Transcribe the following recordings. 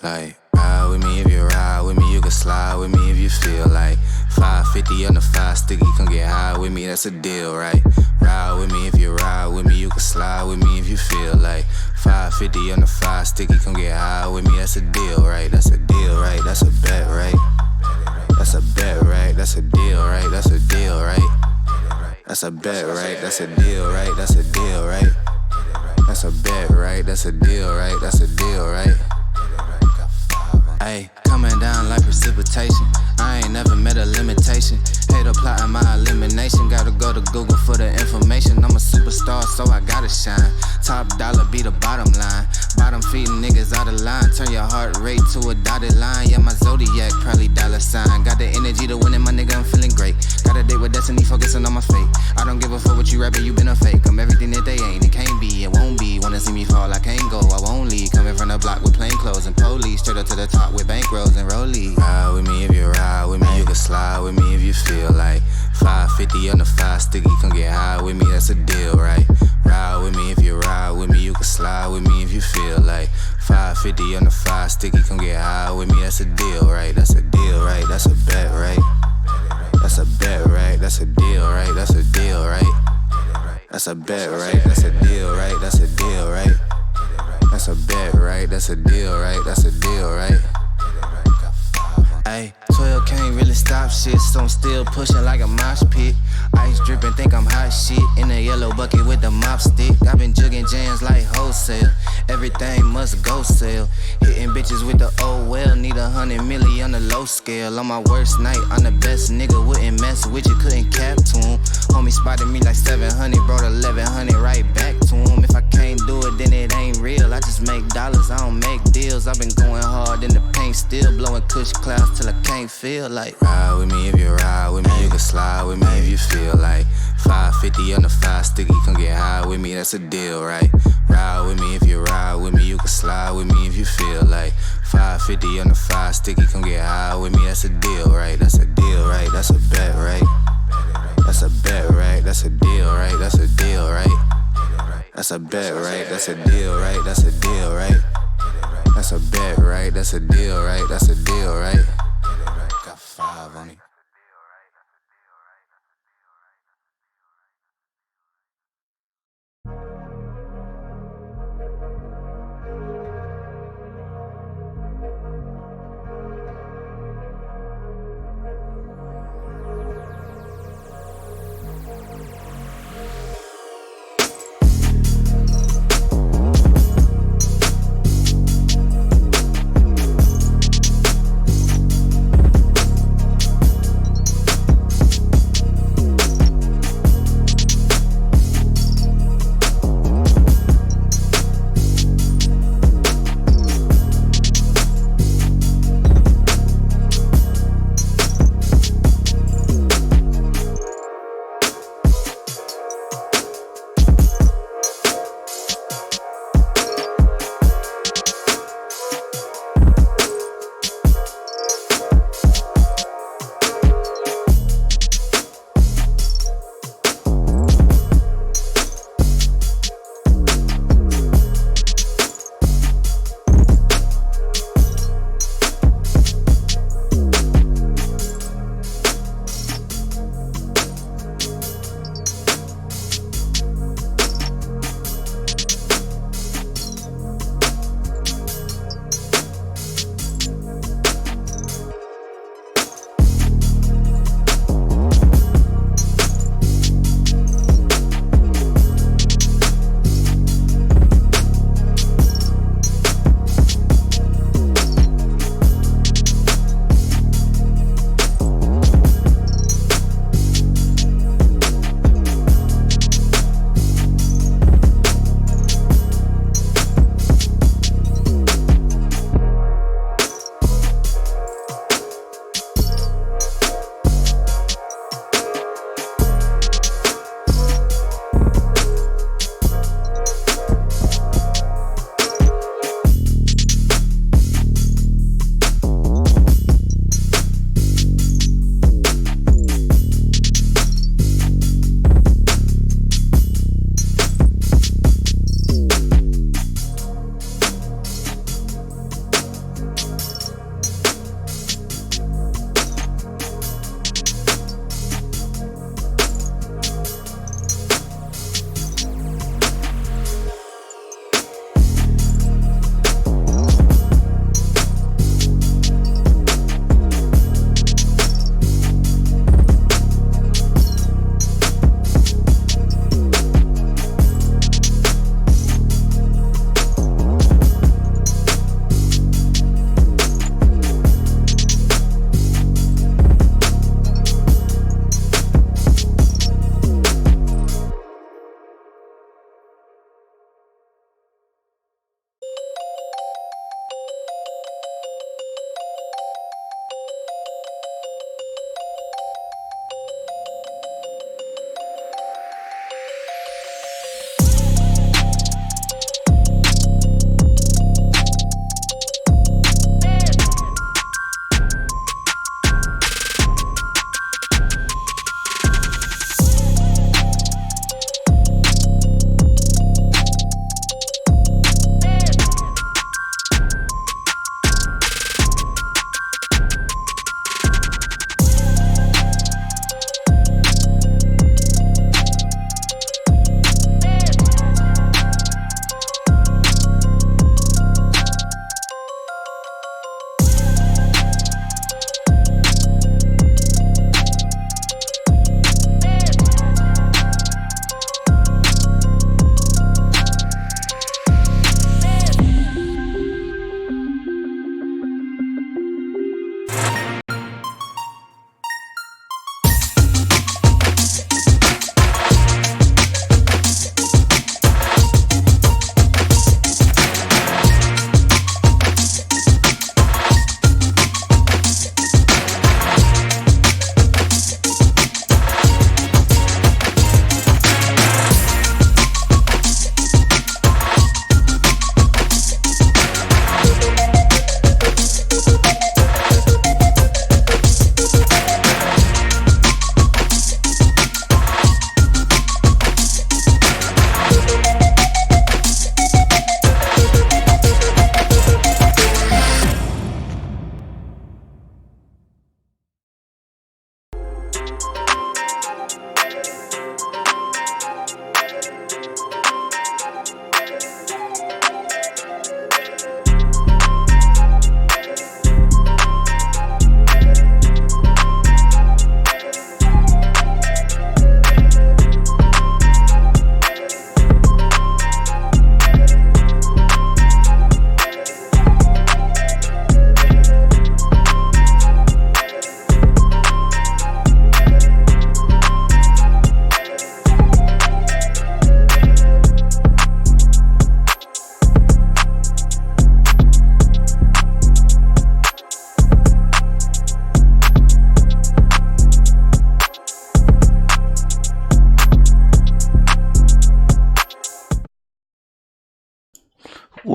Like, ride with me if you ride with me, you can slide with me if you feel like 550 on the 5 sticky, come get high with me, that's a deal, right? Ride with me if you ride with me, you can slide with me if you feel like 550 on the 5 sticky, come get high with me, that's a deal, right? That's a deal, right? That's a bet, right? That's a bet, right? That's a deal, right? That's a deal, right? That's a bet, right? That's a deal, right? That's a deal, right? That's a bet, right? That's a deal, right? That's a deal, right? Ayy, coming down like precipitation. I ain't never met a limitation. Hate plotting my elimination. Gotta go to Google for the information. I'm a superstar, so I gotta shine. Top dollar be the bottom line. Bottom feeding niggas out of line. Turn your heart rate to a dotted line. Yeah, my zodiac probably dollar sign. Got the energy to win it, my nigga, I'm feeling great. Got a date with destiny, focusing on my fate. I don't give a fuck what you rapping, you been a fake. I'm everything that they ain't, it can't be, it won't be. Wanna see me fall, I can't go, I won't leave. Coming from the block with plain clothes and police. Straight up to the top with bankrolls and rollies. Ride with me if you ride with me, you can slide with me if you feel like 550 on the 5 sticky, come get high with me, that's a deal, right? Ride with me if you ride with me, you can slide with me if you feel like 550 on the 5 sticky, come get high with me, that's a deal, right? That's a deal, right? That's a bet, right? That's a bet, right? That's a deal, right? That's a deal, right? That's a bet, right? That's a deal, right? That's a deal, right? That's a bet, right? That's a deal, right? That's a deal, right? Ayy, 12 can't really stop shit, so I'm still pushing like a mosh pit. Ice dripping, think I'm hot shit. In a yellow bucket with the mop stick. I've been jugging jams like wholesale. Everything must go sell. Hitting bitches with the oh well. Need 100 million on the low scale. On my worst night, I'm the best nigga. Wouldn't mess with you, couldn't cap to him. Homie spotted me like 700, brought 1100 right back to him. If I can't do it, then it ain't real. I just make dollars, I don't make deals. I've been going hard in the paint, still blowing kush clouds till I can't feel like. Ride with me if you ride with me, you can slide with me if you feel like 550 on the 5 sticky, come get high with me, that's a deal, right? Ride with me if you ride with me, you can slide with me if you feel like 550 on the 5 sticky, come get high with me, that's a deal, right? That's a deal, right? That's a bet, right? That's a bet, right? That's a deal, right? That's a deal, right? That's a bet, right? That's a deal, right? That's a deal, right? That's a bet, right? That's a deal, right? That's a deal, right? Got 5 on it.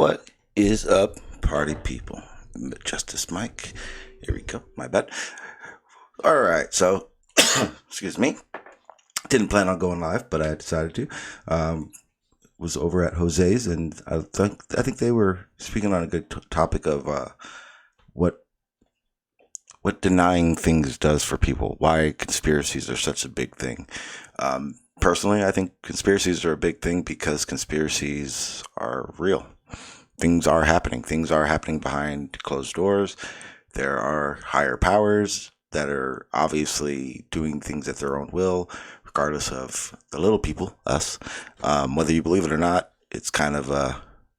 What is up, party people? Justice Mike. Here we go. My bad. All right. So, excuse me. Didn't plan on going live, but I decided to. Was over at Jose's, and I think they were speaking on a good topic of what denying things does for people. Why conspiracies are such a big thing. Personally, I think conspiracies are a big thing because conspiracies are real. Things are happening. Things are happening behind closed doors. There are higher powers that are obviously doing things at their own will, regardless of the little people, us. Whether you believe it or not, it's kind of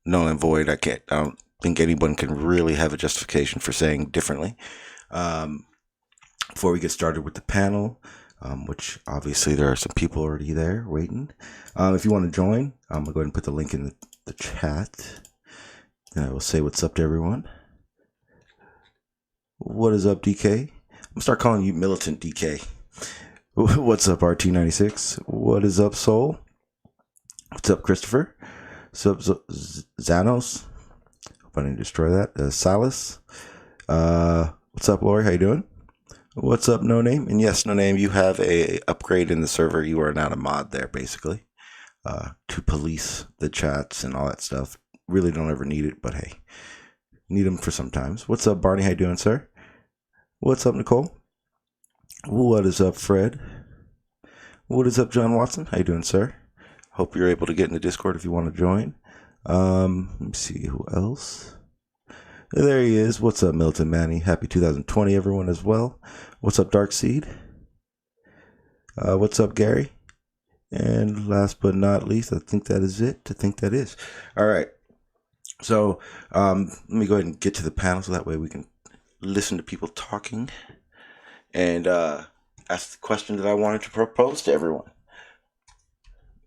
null and void. I don't think anyone can really have a justification for saying differently. Before we get started with the panel, which obviously there are some people already there waiting. If you want to join, I'm going to go ahead and put the link in the chat. And I will say what's up to everyone. What is up, DK? I'm going to start calling you Militant DK. What's up, RT96? What is up, Soul? What's up, Christopher? What's up, Xanos? Hope I didn't destroy that. Salas. What's up, Lori? How you doing? What's up, No Name? And yes, No Name, you have a upgrade in the server. You are now a mod there, basically, to police the chats and all that stuff. Really don't ever need it, but hey, need them for sometimes. What's up, Barney? How you doing, sir? What's up, Nicole? What is up, Fred? What is up, John Watson? How you doing, sir? Hope you're able to get in the Discord if you want to join. Let me see who else. There he is. What's up, Milton Manny? Happy 2020, everyone, as well. What's up, Darkseed? What's up, Gary? And last but not least, I think that is it. All right. So let me go ahead and get to the panel so that way we can listen to people talking and ask the question that I wanted to propose to everyone.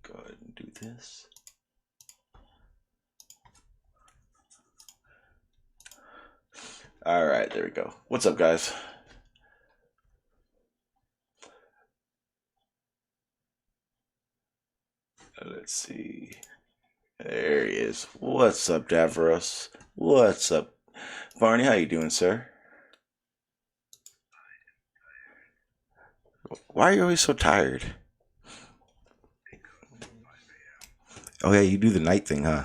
Go ahead and do this. All right, there we go. What's up, guys? Let's see. There he is. What's up, Davros? What's up, Barney? How you doing, sir? Why are you always so tired? Oh yeah, you do the night thing, huh?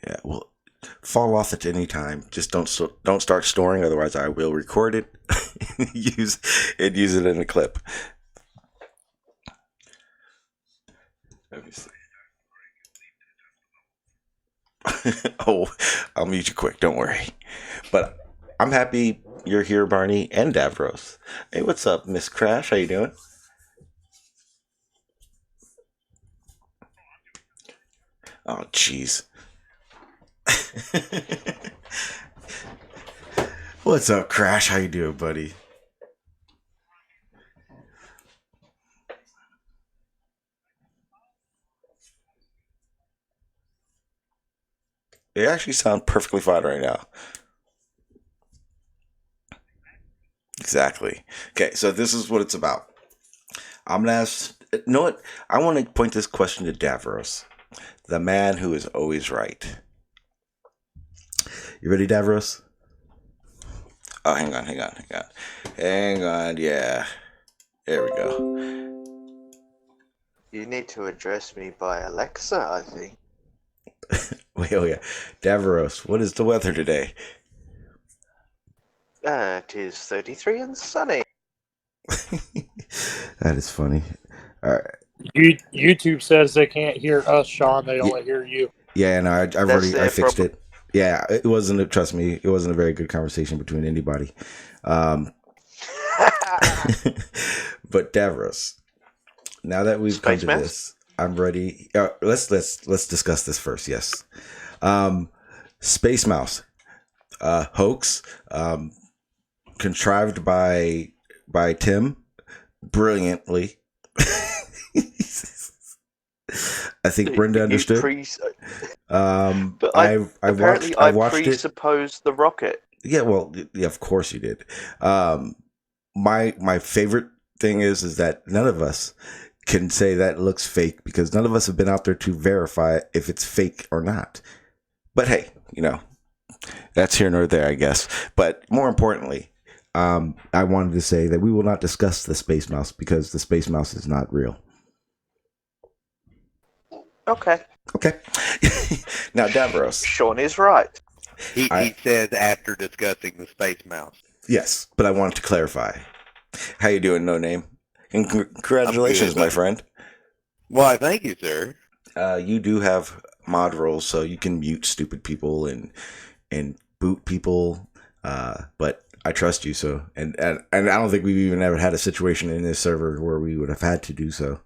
Yeah. Well, fall off at any time. Just don't start storing, otherwise I will record it and use it in a clip. Let me see. Oh, I'll mute you quick. Don't worry. But I'm happy you're here, Barney and Davros. Hey, what's up, Miss Crash? How you doing? Oh, jeez. What's up, Crash? How you doing, buddy? They actually sound perfectly fine right now. Exactly. Okay, so this is what it's about. I'm gonna ask. You know what? I want to point this question to Davros, the man who is always right. You ready, Davros? Oh, hang on. Yeah, there we go. You need to address me by Alexa, I think. Wait, oh yeah, Davros. What is the weather today? It is 33 and sunny. That is funny. All right. YouTube says they can't hear us, Sean. They only hear you. Yeah, no, I fixed it. Yeah, it wasn't. Trust me, it wasn't a very good conversation between anybody. But Davros, now that we've come to this, I'm ready. Let's discuss this first. Yes, Space Mouse, hoax, contrived by Tim, brilliantly. I think Brenda understood. But I watched it. Presupposed the rocket. Yeah, well, yeah, of course you did. My favorite thing is that none of us can say that looks fake because none of us have been out there to verify if it's fake or not. But hey, that's here nor there, I guess. But more importantly, I wanted to say that we will not discuss the space mouse because the space mouse is not real. Okay. Now, Davros. Sean is right. He says after discussing the space mouse. Yes, but I wanted to clarify. How you doing, No Name? And congratulations, my friend. Why, thank you, sir. You do have mod roles, so you can mute stupid people and boot people. But I trust you, so and I don't think we've even ever had a situation in this server where we would have had to do so.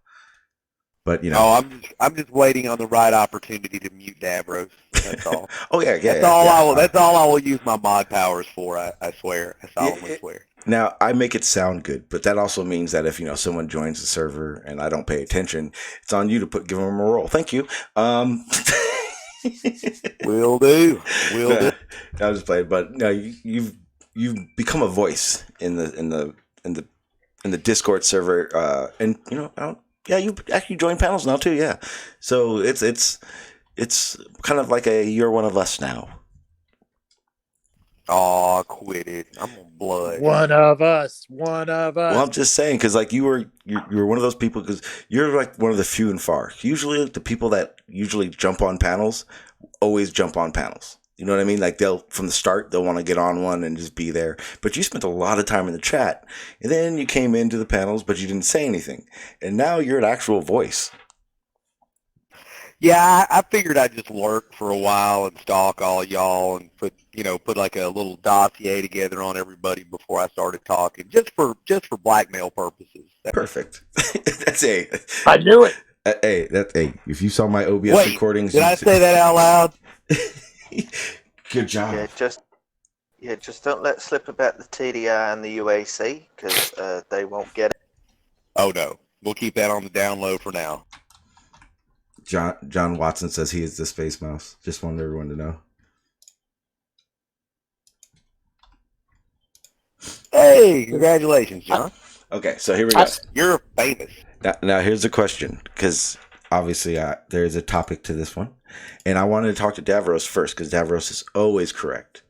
But I'm just waiting on the right opportunity to mute Davros. That's all. Oh yeah. That's all I will use my mod powers for. I swear. I solemnly swear. Now I make it sound good, but that also means that if someone joins the server and I don't pay attention, it's on you to give them a role. Thank you. Will do. I was playing, but no, you've become a voice in the Discord server, and you actually join panels now too. Yeah, so it's kind of like you're one of us now. Aw, quit it. I'm on blood. One of us. Well, I'm just saying because you're one of those people because you're like one of the few and far. Usually, the people that usually jump on panels always jump on panels. You know what I mean? Like from the start, they'll want to get on one and just be there. But you spent a lot of time in the chat, and then you came into the panels, but you didn't say anything. And now you're an actual voice. Yeah, I figured I'd just lurk for a while and stalk all y'all and put like a little dossier together on everybody before I started talking, just for blackmail purposes. Perfect. That's I knew it. If you saw my OBS recordings, did I say that out loud? Good job. Just don't let slip about the TDR and the UAC because they won't get it. Oh no, we'll keep that on the down low for now. John Watson says he is the space mouse. Just wanted everyone to know. Hey, congratulations, John. Okay, so here we go. You're famous. Now here's the question, because obviously there is a topic to this one, and I wanted to talk to Davros first because Davros is always correct,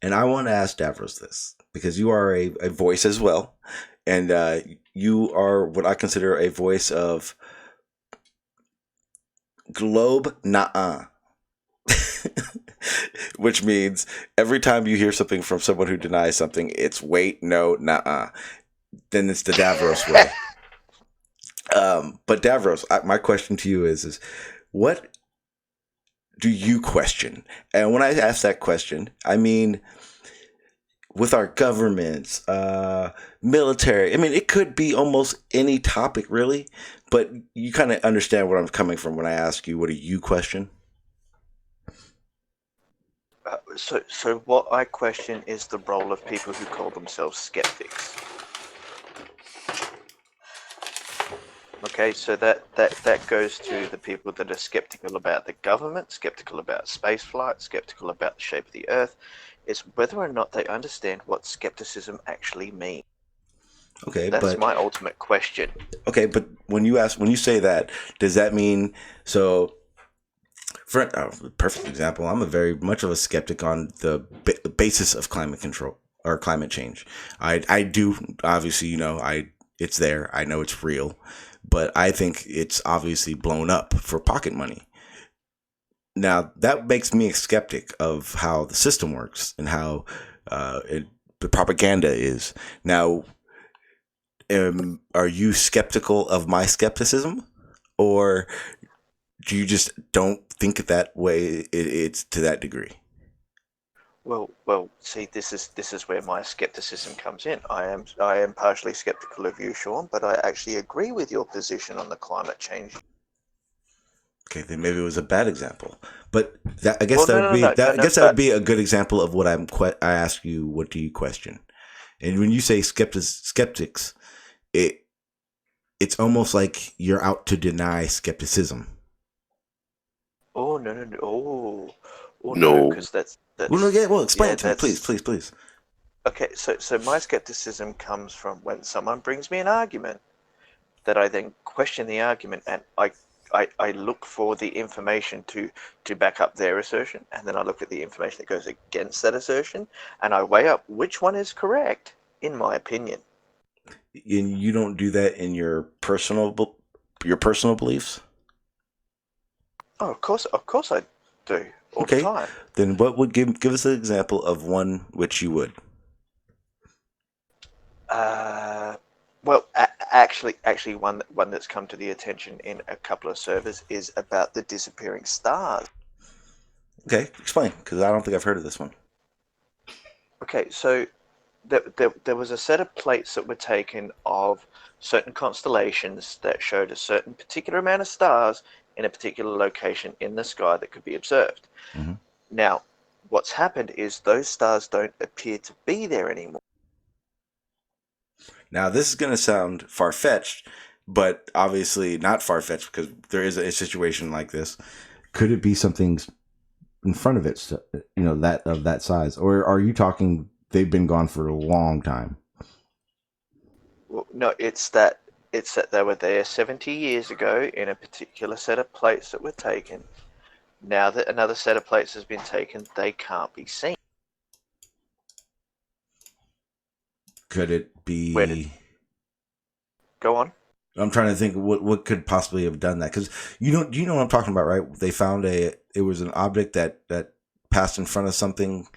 and I want to ask Davros this because you are a voice as well, and you are what I consider a voice of globe nah. Which means every time you hear something from someone who denies something, it's wait, no, nah. Then it's the Davros way. But Davros, my question to you is what do you question? And when I ask that question, I mean with our governments, military. I mean, it could be almost any topic, really. But you kind of understand where I'm coming from when I ask you, what do you question? So what I question is the role of people who call themselves skeptics. Okay, so that goes to the people that are skeptical about the government, skeptical about spaceflight, skeptical about the shape of the Earth. It's whether or not they understand what skepticism actually means. Okay, that's my ultimate question. Okay, but when you say that, does that mean so? For a perfect example, I'm a very much of a skeptic on the basis of climate control or climate change. I do obviously, it's there. I know it's real, but I think it's obviously blown up for pocket money. Now that makes me a skeptic of how the system works and how the propaganda is. Now, are you skeptical of my skepticism, or do you just don't think that way? It's to that degree. Well. See, this is where my skepticism comes in. I am partially skeptical of you, Sean, but I actually agree with your position on the climate change. Okay, then maybe it was a bad example, but I guess that would be a good example of what I ask you. What do you question? And when you say skeptics, it's almost like you're out to deny skepticism. Oh no! No, because that's. Well, explain it to me, please. Okay, so my skepticism comes from when someone brings me an argument. that I then question the argument, and I look for the information to back up their assertion, and then I look at the information that goes against that assertion, and I weigh up which one is correct, in my opinion. And you don't do that in your personal beliefs? Oh, of course I do all the time. Then what would give us an example of one which you would? Well, actually, one that's come to the attention in a couple of servers is about the disappearing stars. Okay, explain, because I don't think I've heard of this one. Okay, so there was a set of plates that were taken of certain constellations that showed a certain particular amount of stars in a particular location in the sky that could be observed. Mm-hmm. Now, what's happened is those stars don't appear to be there anymore. Now, this is going to sound far-fetched, but obviously not far-fetched because there is a situation like this. Could it be something in front of it, that of that size? Or are you talking they've been gone for a long time? Well, no, it's that they were there 70 years ago in a particular set of plates that were taken. Now that another set of plates has been taken, they can't be seen. Could it be... Go on. I'm trying to think what could possibly have done that, because you know what I'm talking about, right? They found it was an object that passed in front of something,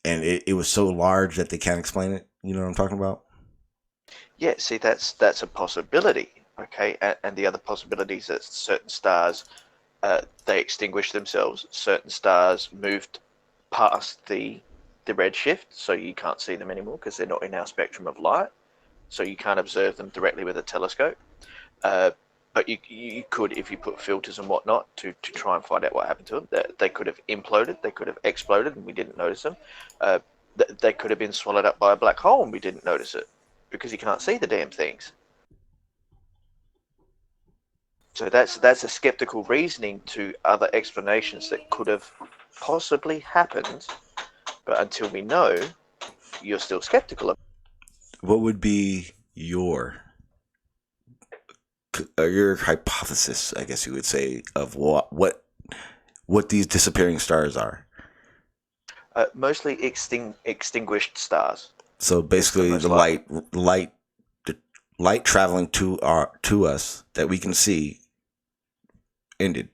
and it was so large that they can't explain it. You know what I'm talking about? Yeah, see, that's a possibility. Okay, and the other possibility is that certain stars they extinguished themselves. Certain stars moved past the redshift, so you can't see them anymore because they're not in our spectrum of light. So you can't observe them directly with a telescope. But you could, if you put filters and whatnot to try and find out what happened to them. They could have imploded, they could have exploded, and we didn't notice them. They could have been swallowed up by a black hole, and we didn't notice it because you can't see the damn things. So that's a skeptical reasoning to other explanations that could have possibly happened, but until we know, you're still skeptical of. What would be your hypothesis, I guess you would say, of what these disappearing stars are? Mostly extinguished stars. So basically, the light traveling to us that we can see ended.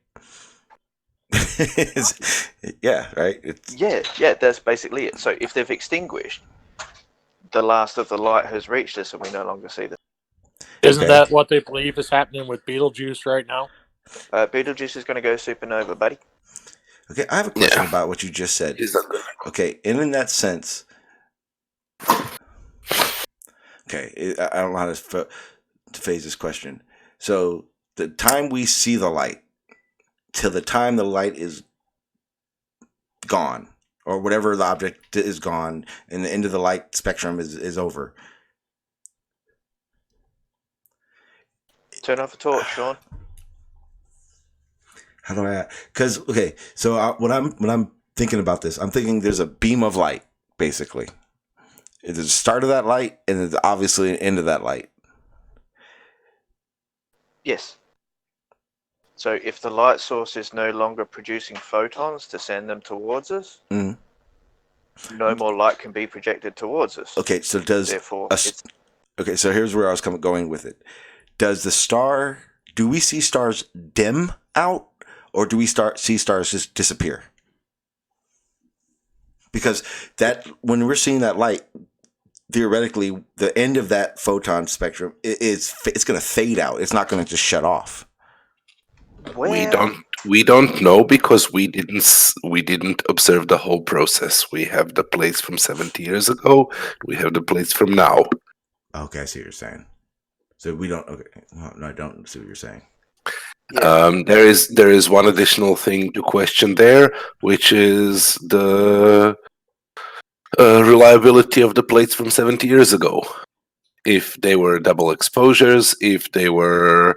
Yeah, right. Yeah, that's basically it. So if they've extinguished, the last of the light has reached us, and we no longer see them. Isn't that what they believe is happening with Betelgeuse right now? Betelgeuse is going to go supernova, buddy. Okay, I have a question about what you just said. Okay, and in that sense, okay, I don't know how to phase this question. So the time we see the light till the time the light is gone, or whatever the object is gone, and the end of the light spectrum is over. Turn off the torch, Sean. How do I? Because okay, so when I'm thinking about this, I'm thinking there's a beam of light, basically. There's the start of that light, and there's obviously an end of that light. Yes. So if the light source is no longer producing photons to send them towards us, no more light can be projected towards us. Okay, so okay, so here's where I was going with it. Do we see stars dim out, or do we see stars just disappear? Because when we're seeing that light, theoretically, the end of that photon spectrum it's going to fade out. It's not going to just shut off. Well, we don't know because we didn't observe the whole process. We have the plates from 70 years ago. We have the plates from now. Okay, I see what you're saying. So we don't. Okay, no, I don't see what you're saying. Yeah. There is one additional thing to question there, which is the reliability of the plates from 70 years ago. If they were double exposures, if they were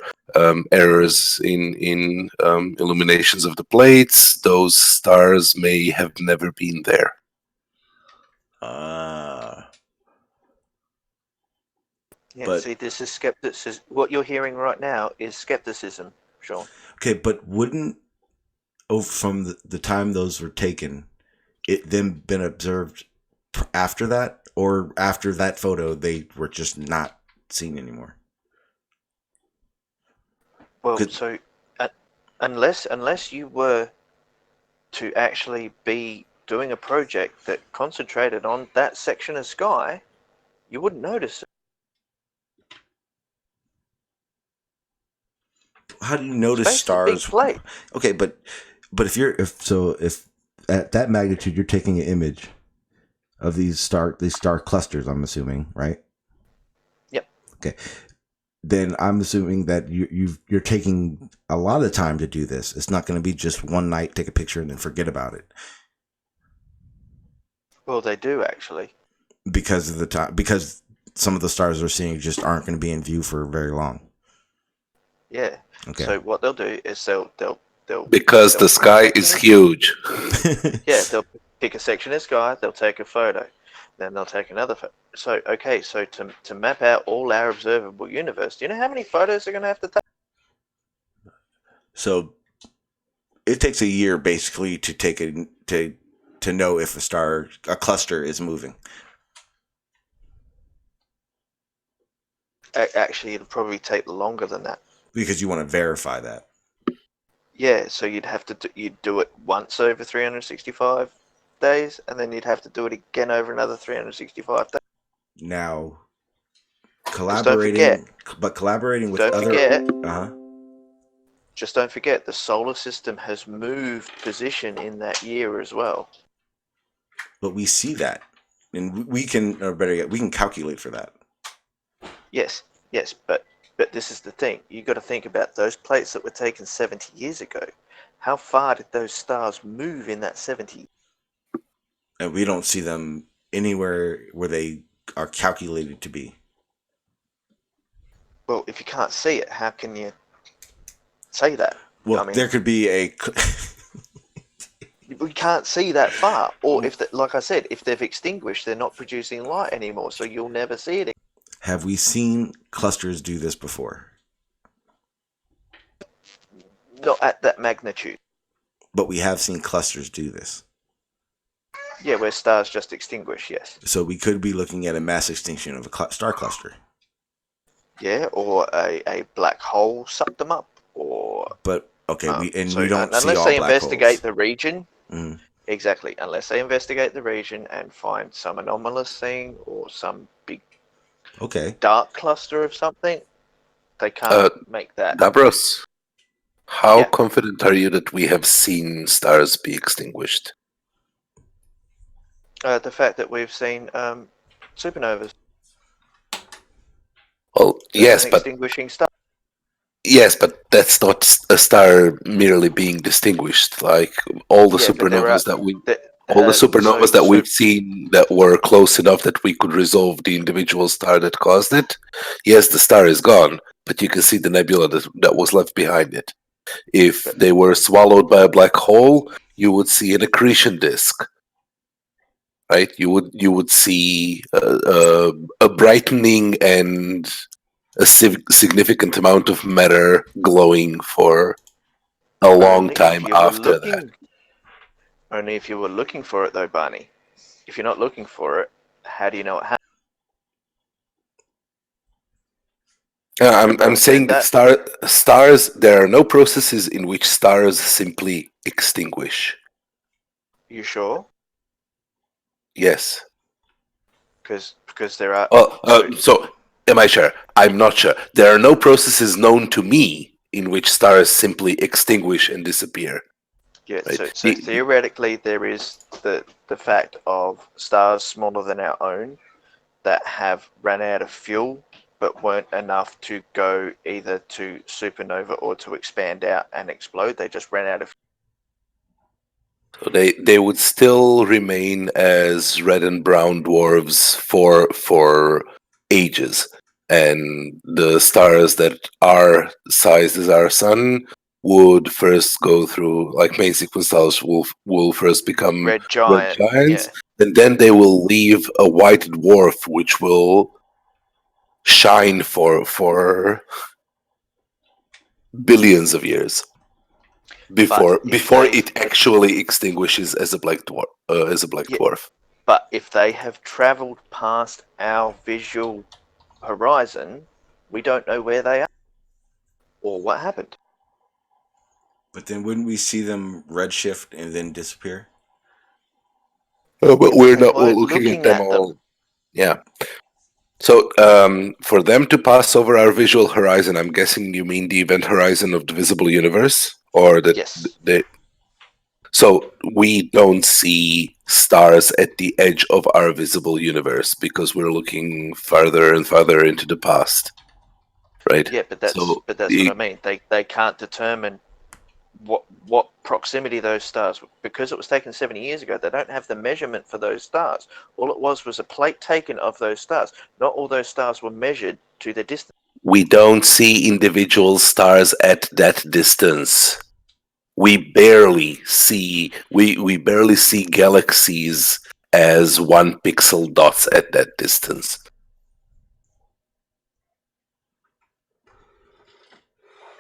errors in illuminations of the plates, those stars may have never been there. Yeah, But see, this is skepticism. What you're hearing right now is skepticism, Sean. okay, but wouldn't from the time those were taken, it then been observed after that, or after that photo they were just not seen anymore? Well, so unless you were to actually be doing a project that concentrated on that section of sky, you wouldn't notice it. How do you notice Space is a big stars? plate. Okay, but if at that magnitude you're taking an image of these star clusters, I'm assuming, right? Yep. Okay. Then I'm assuming that you're taking a lot of time to do this. It's not going to be just one night, take a picture, and then forget about it. Well, they do actually. Because of the time, because some of the stars they're seeing just aren't going to be in view for very long. Yeah. Okay. So what they'll do is they'll Because the sky is huge. Yeah, they'll pick a section of sky, they'll take a photo, then they'll take another photo. So, okay, so to map out all our observable universe, do you know how many photos they're going to have to take? So it takes a year basically to take to know if a cluster is moving. Actually, it'll probably take longer than that. Because you want to verify that. Yeah, so you'd do it once over 365 days, and then you'd have to do it again over another 365 days. Now, collaborating with other. Just don't forget, the solar system has moved position in that year as well. But we see that, and we can, or better yet, we can calculate for that. Yes, but this is the thing. You got to think about those plates that were taken 70 years ago. How far did those stars move in that 70? And we don't see them anywhere where they are calculated to be. Well, if you can't see it, how can you say that? Well, there could be a. We can't see that far, or like I said, if they've extinguished, they're not producing light anymore, so you'll never see it. Have we seen clusters do this before? Not at that magnitude. But we have seen clusters do this. Yeah, where stars just extinguish, yes. So we could be looking at a mass extinction of a star cluster. Yeah, or a black hole sucked them up, or. But okay, we don't see all unless black they investigate holes. the region. Mm. Exactly, unless they investigate the region and find some anomalous thing or some big dark cluster of something, they can't make that. Davros, how confident are you that we have seen stars be extinguished? The fact that we've seen supernovas. Well, yes, but extinguishing star. Yes, but that's not a star merely being distinguished. Like all the supernovas that we've seen that were close enough that we could resolve the individual star that caused it. Yes, the star is gone, but you can see the nebula that was left behind it. If they were swallowed by a black hole, you would see an accretion disk. Right? You would see a brightening and a significant amount of matter glowing for a long time after that. Only if you were looking for it, though, Barney. If you're not looking for it, how do you know it happened? I'm saying that stars. There are no processes in which stars simply extinguish. You sure? Yes. Because there are. So am I sure? I'm not sure. There are no processes known to me in which stars simply extinguish and disappear. Yeah, right? so theoretically there is the fact of stars smaller than our own that have run out of fuel but weren't enough to go either to supernova or to expand out and explode. They just ran out of fuel. So they would still remain as red and brown dwarfs for ages. And the stars that are sized as our sun would first go through, like main sequence stars will first become red giants, and then they will leave a white dwarf, which will shine for billions of years before it actually extinguishes as a black dwarf. Dwarf. But if they have traveled past our visual horizon, we don't know where they are or what happened. But then wouldn't we see them redshift and then disappear? But we're not weren't looking at looking them at all. them. Yeah. So for them to pass over our visual horizon, I'm guessing you mean the event horizon of the visible universe, or that Yes. So we don't see stars at the edge of our visible universe because we're looking farther and farther into the past, right? Yeah, but that's what I mean. They can't determine what proximity those stars, because it was taken 70 years ago. They don't have the measurement for those stars. All it was a plate taken of those stars. Not all those stars were measured to the distance. We don't see individual stars at that distance. We barely see galaxies as 1 pixel dots at that distance.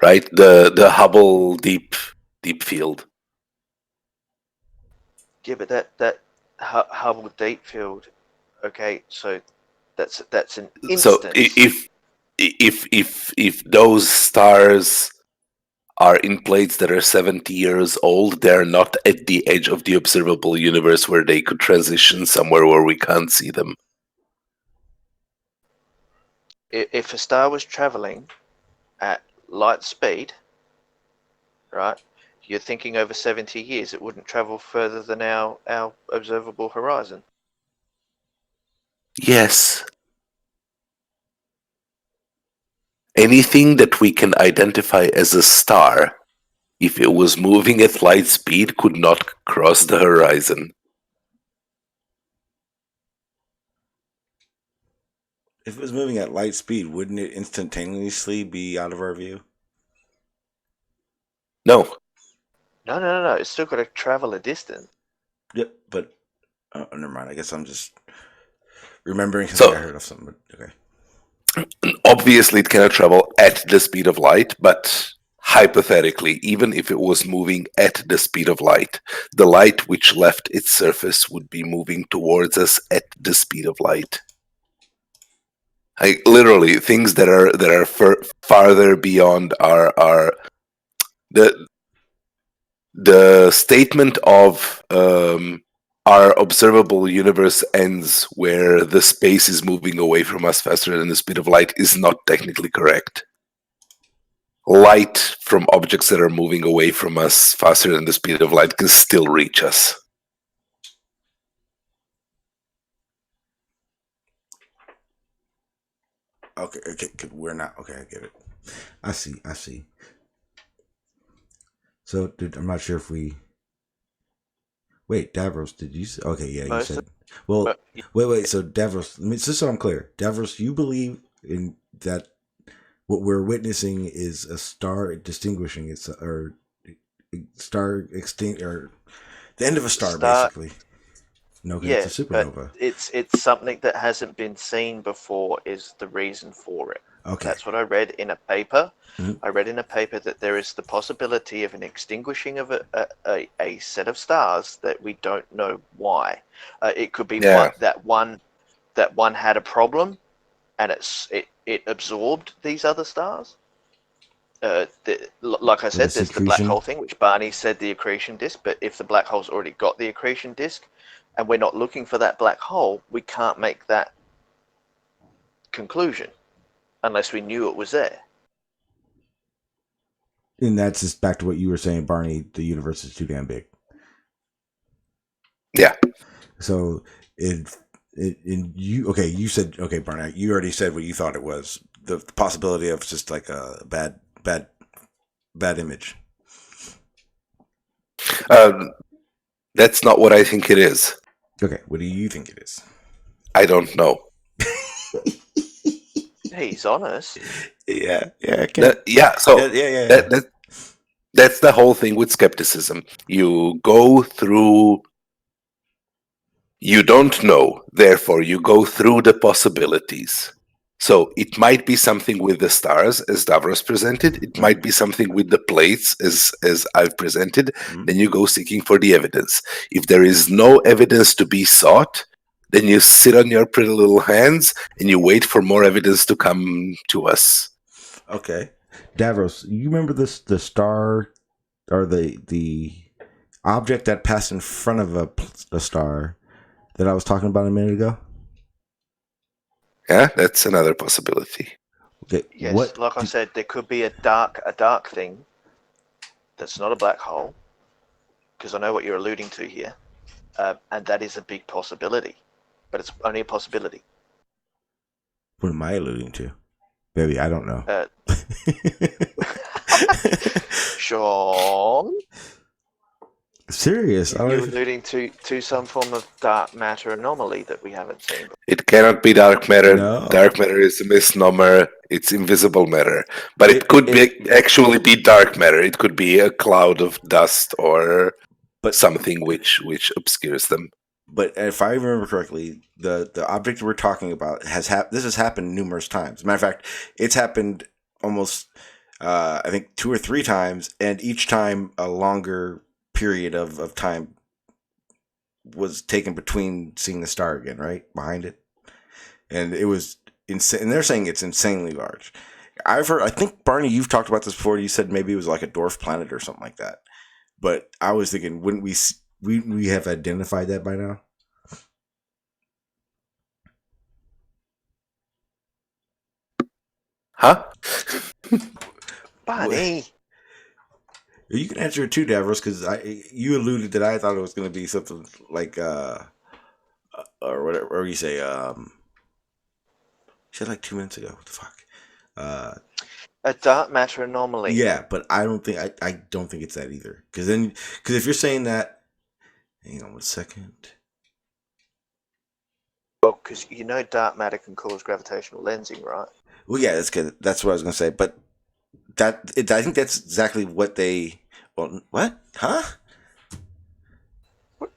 Right? The Hubble deep field. Yeah, but that Hubble deep field. Okay, so that's an instance. So if those stars are in plates that are 70 years old, they're not at the edge of the observable universe where they could transition somewhere where we can't see them. If a star was traveling at light speed, right, you're thinking over 70 years, it wouldn't travel further than our observable horizon. Yes. Anything that we can identify as a star, if it was moving at light speed, could not cross the horizon. If it was moving at light speed, wouldn't it instantaneously be out of our view? No. No. It's still got to travel a distance. Yep, but never mind. I guess I'm just remembering because I heard of something. But okay. Obviously, it cannot travel at the speed of light, but hypothetically, even if it was moving at the speed of light, the light which left its surface would be moving towards us at the speed of light. Literally, things that are farther beyond our the statement of our observable universe ends where the space is moving away from us faster than the speed of light is not technically correct. Light from objects that are moving away from us faster than the speed of light can still reach us. Okay, we're not. Okay, I get it. I see. So, dude, I'm not sure if we... Wait, Davros, did you say... Okay, yeah, you said... Well, wait, so Davros, just so I'm clear, Davros, you believe in that what we're witnessing is a star distinguishing its... or star extinct... or the end of a star basically. No, yeah, it's a supernova. But it's something that hasn't been seen before is the reason for it. Okay. That's what I read in a paper. Mm-hmm. I read in a paper that there is the possibility of an extinguishing of a set of stars that we don't know why. It could be that one had a problem, and it absorbed these other stars. Like I said, there's the black hole thing, which Barney said the accretion disk. But if the black hole's already got the accretion disk, and we're not looking for that black hole, we can't make that conclusion unless we knew it was there. And that's just back to what you were saying, Barney, the universe is too damn big. Yeah. So you said, okay, Barney, you already said what you thought it was. The possibility of just like a bad image. That's not what I think it is. Okay, what do you think it is? I don't know. He's honest. Yeah. That's the whole thing with skepticism. You go through. You don't know, therefore you go through the possibilities. So it might be something with the stars, as Davros presented. It might be something with the plates, as I've presented. Then you go seeking for the evidence. If there is no evidence to be sought, then you sit on your pretty little hands and you wait for more evidence to come to us. Okay, Davros, you remember the star or the object that passed in front of a star that I was talking about a minute ago? Yeah, that's another possibility. Okay, Yes, like I said, there could be a dark thing that's not a black hole, because I know what you're alluding to here, and that is a big possibility, but it's only a possibility. What am I alluding to? Maybe I don't know. Sean, Serious? you're alluding to some form of dark matter anomaly that we haven't seen before. It cannot be dark matter. No. Dark matter is a misnomer. It's invisible matter. But it could actually be dark matter. It could be a cloud of dust or something which obscures them. But if I remember correctly, the object we're talking about this has happened numerous times. As a matter of fact, it's happened almost I think 2 or 3 times, and each time a longer period of time was taken between seeing the star again, right? Behind it. And it was insane. And they're saying it's insanely large. I've heard, I think, Barney, you've talked about this before. You said maybe it was like a dwarf planet or something like that. But I was thinking, wouldn't we have identified that by now? Huh? Barney. You can answer it too, Davros, because you alluded that I thought it was going to be something like or whatever, or you say you said like 2 minutes ago. What the fuck? A dark matter anomaly. Yeah, but I don't think I don't think it's that either. Because if you're saying that, hang on 1 second. Well, because you know dark matter can cause gravitational lensing, right? Well, yeah, that's good. That's what I was going to say. But I think that's exactly what they. Well, what? Huh? What?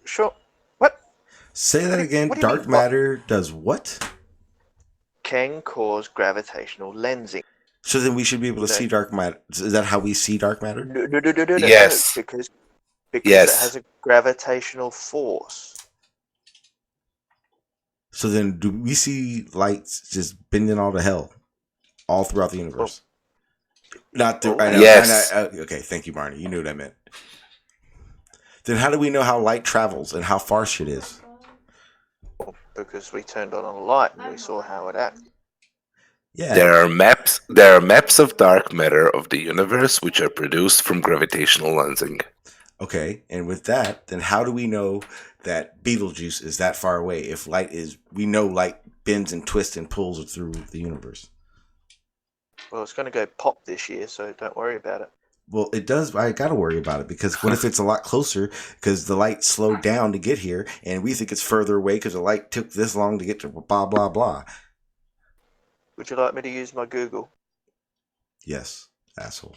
Sure. What? Say that again. What do you Dark mean, matter does what? Can cause gravitational lensing. So then we should be able to see dark matter. Is that how we see dark matter? No, Yes. because Yes. it has a gravitational force. So then, do we see lights just bending all to hell, all throughout the universe? Not through. I know. Yes. Okay, thank you, Barney. You knew what I meant. Then how do we know how light travels and how far shit is? Because we turned on a light and we saw how it acted. Yeah. There are maps of dark matter of the universe which are produced from gravitational lensing. Okay, and with that, then how do we know that Betelgeuse is that far away? If we know light bends and twists and pulls through the universe. Well, it's going to go pop this year, so don't worry about it. Well, it does. I got to worry about it because what if it's a lot closer because the light slowed down to get here and we think it's further away because the light took this long to get to blah, blah, blah. Would you like me to use my Google? Yes, asshole.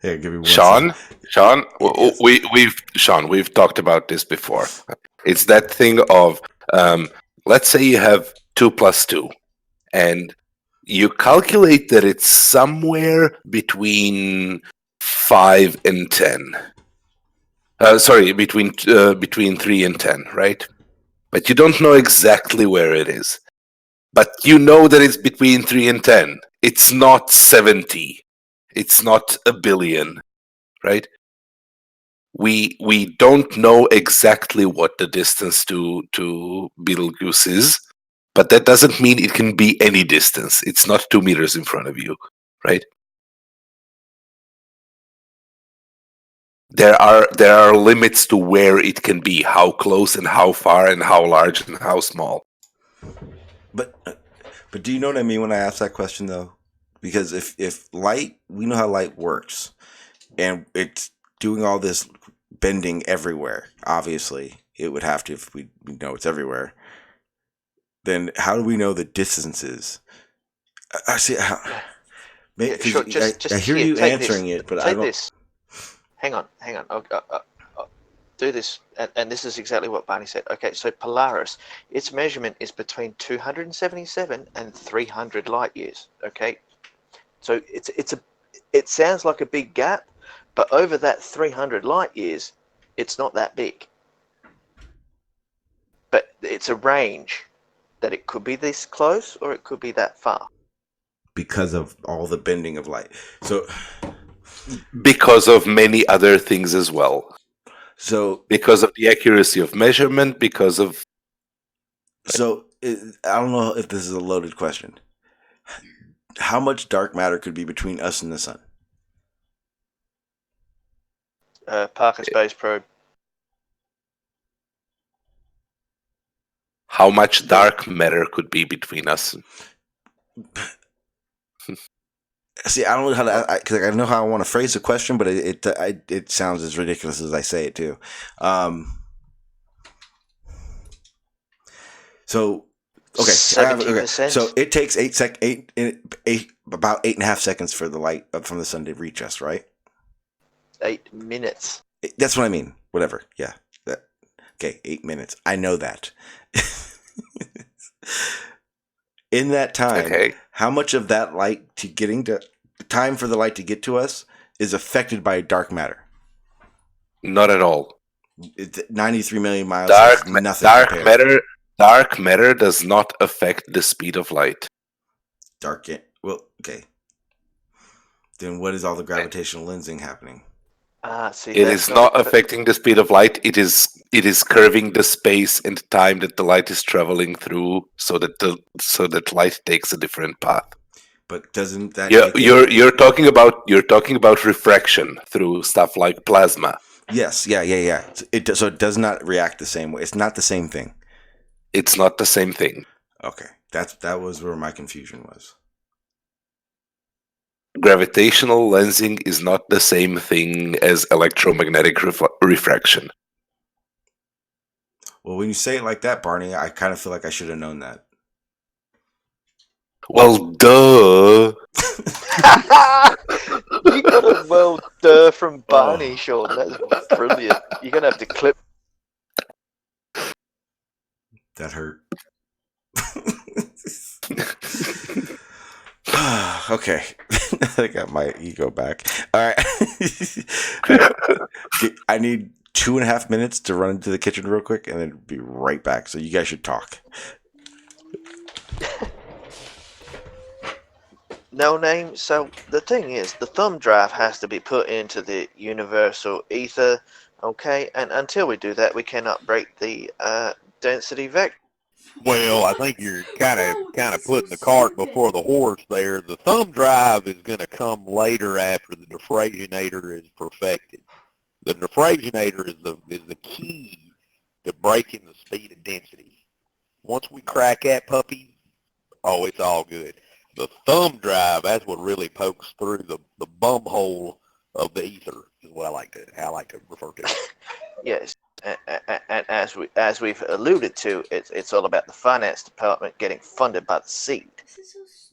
Here, give me one Sean, Yes. we've talked about this before. It's that thing of let's say you have 2 plus 2 and you calculate that it's somewhere between 5 and 10. Between 3 and 10, right? But you don't know exactly where it is. But you know that it's between 3 and 10. It's not 70. It's not a billion, right? We don't know exactly what the distance to Betelgeuse is, but that doesn't mean it can be any distance. It's not 2 meters in front of you, right? There are limits to where it can be, how close and how far and how large and how small. But do you know what I mean when I ask that question though? Because if light, we know how light works, and it's doing all this bending everywhere. Obviously, it would have to if we know it's everywhere. Then how do we know the distances? I see how. Yeah, sure, just I hear here, you take answering this. it, but Take I don't. this. Hang on. do this, and this is exactly what Barney said. Okay, so Polaris, its measurement is between 277 and 300 light years. Okay, so it sounds like a big gap, but over that 300 light years, it's not that big. But it's a range that it could be this close or it could be that far. Because of all the bending of light. So Because of many other things as well. Because of the accuracy of measurement, because of... So, I don't know if this is a loaded question. How much dark matter could be between us and the sun? Parker Space Probe. How much dark matter could be between us? See, I don't know how to, because I know how I want to phrase the question, but it sounds as ridiculous as I say it too. So, okay, 70%. So it takes about 8.5 seconds for the light from the sun to reach us, right? 8 minutes. That's what I mean. Whatever. Yeah. Okay, 8 minutes. I know that. In that time, how much of that light time for the light to get to us is affected by dark matter? Not at all. 93 million miles. Dark matter does not affect the speed of light. Okay. Then what is all the gravitational lensing happening? See, it is not affecting the speed of light. It is curving the space and time that the light is traveling through, so that light takes a different path. But doesn't that? You're talking about refraction through stuff like plasma. Yes. Yeah. So it does not react the same way. It's not the same thing. It's not the same thing. Okay, that was where my confusion was. Gravitational lensing is not the same thing as electromagnetic refraction. Well, when you say it like that, Barney, I kind of feel like I should have known that. Well, duh. You got a well duh from Barney, Sean. That's brilliant. You're going to have to clip. That hurt. Okay. I got my ego back. All right. I need 2.5 minutes to run into the kitchen real quick and then be right back. So you guys should talk. No name. So the thing is, the thumb drive has to be put into the universal ether. Okay. And until we do that, we cannot break the density vector. Well, I think you're kind of putting the cart before the horse there. The thumb drive is going to come later after the diffragonator is perfected. The diffragonator is the key to breaking the speed of density. Once we crack that puppy, it's all good. The thumb drive, that's what really pokes through the bum hole of the ether, is what I like to refer to it. Yes. And as we've alluded to, it's all about the finance department getting funded by the seed.